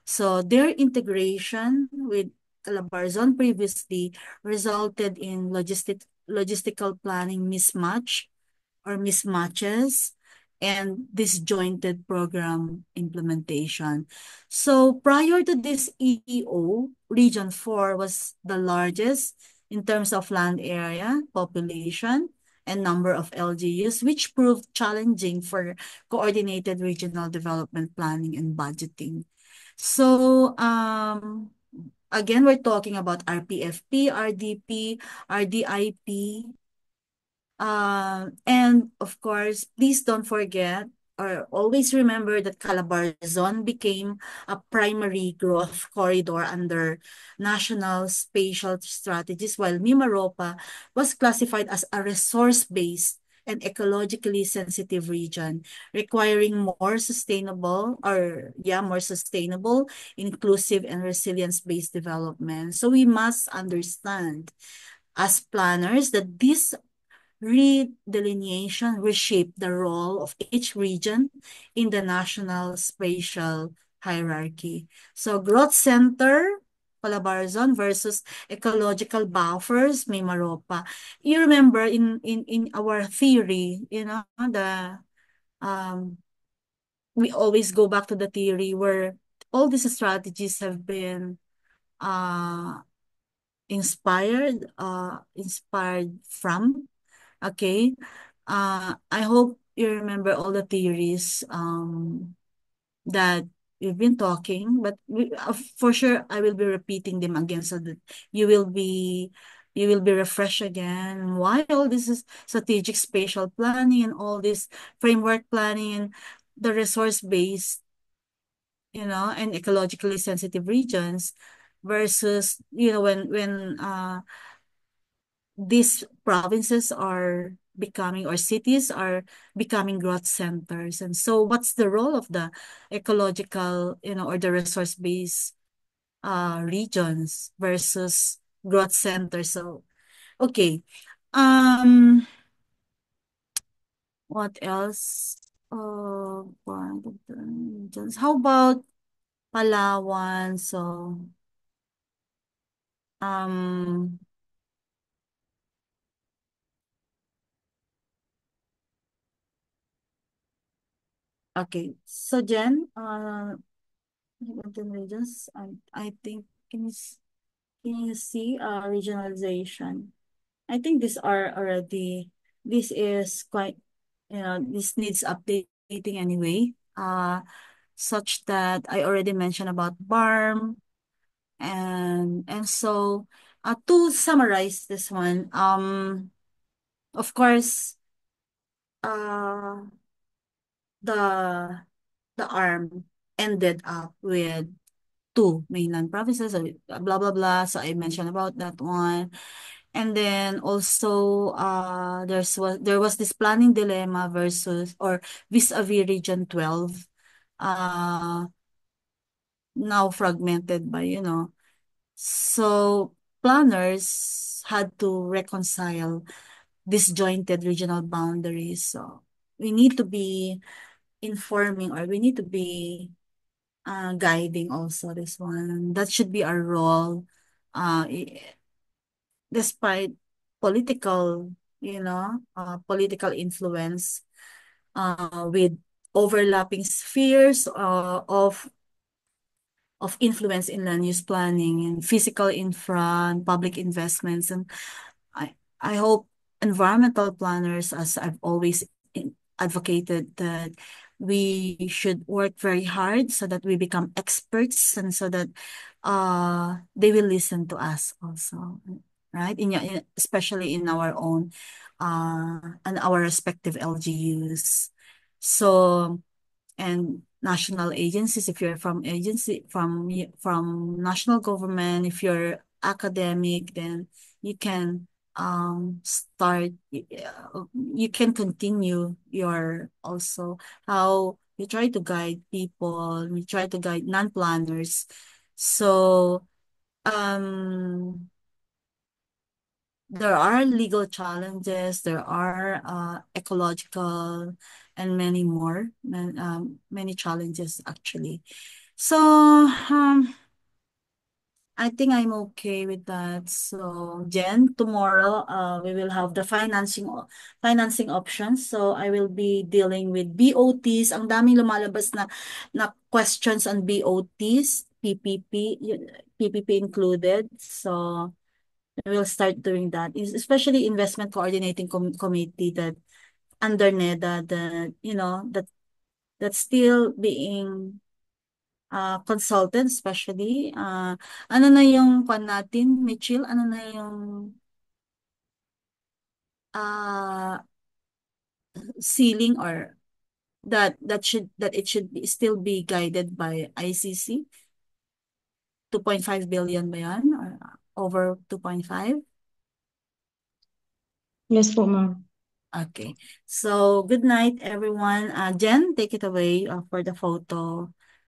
so their integration with Calabarzon previously resulted in logistical planning mismatch or mismatches and disjointed program implementation. So prior to this EO, Region 4 was the largest in terms of land area, population, and number of LGUs, which proved challenging for coordinated regional development planning and budgeting. So, again, we're talking about RPFP, RDP, RDIP, and of course, please don't forget or always remember that Calabarzon became a primary growth corridor under national spatial strategies, while Mimaropa was classified as a resource-based and ecologically sensitive region, requiring more sustainable, inclusive, and resilience-based development. So we must understand as planners that this redelineation reshaped the role of each region in the national spatial hierarchy. So growth center, Calabarzon versus ecological buffers, Mimaropa. You remember in our theory, um, we always go back to the theory where all these strategies have been uh, inspired from. Okay. I hope you remember all the theories that we've been talking, but for sure I will be repeating them again so that you will be refreshed again. Why all this is strategic spatial planning and all this framework planning and the resource based, and ecologically sensitive regions versus, when these provinces are becoming or cities are becoming growth centers. And so what's the role of the ecological, or the resource-based regions versus growth centers? So, okay. What else? One of the regions. How about Palawan? So, um, okay. So Jen, Mountain regions, I think can you see regionalization? I think these are already, this is quite this needs updating anyway, such that I already mentioned about BARM. And so to summarize this one, of course, uh, the the arm ended up with two mainland provinces, blah blah blah. So I mentioned about that one. And then also there was this planning dilemma versus or vis-a-vis Region 12, uh now fragmented by, so planners had to reconcile disjointed regional boundaries. So we need to be informing, or we need to be guiding also this one. That should be our role, despite political, political influence, with overlapping spheres of influence in land use planning and physical infra and public investments. And I hope environmental planners, as I've always advocated, that we should work very hard so that we become experts, and so that they will listen to us also, right? Especially in our own and our respective LGUs. So, and national agencies, if you're from national government, if you're academic, then you can start you can continue your also how you try to guide people, we try to guide non-planners. So there are legal challenges, there are ecological, and many more, many challenges actually. So I think I'm okay with that. So Jen, tomorrow we will have the financing options. So I will be dealing with BOTs. Ang daming lumalabas na questions on BOTs, PPP included. So we will start doing that, especially investment coordinating committee that under NEDA, that that's still being consulted, especially ano na yung kwan natin, Mitchell, ano na yung ceiling, or that it should still be guided by ICC? 2.5 billion ba yan? Or over 2.5? Yes po, ma'am. Okay. So, good night, everyone. Jen, take it away for the photo.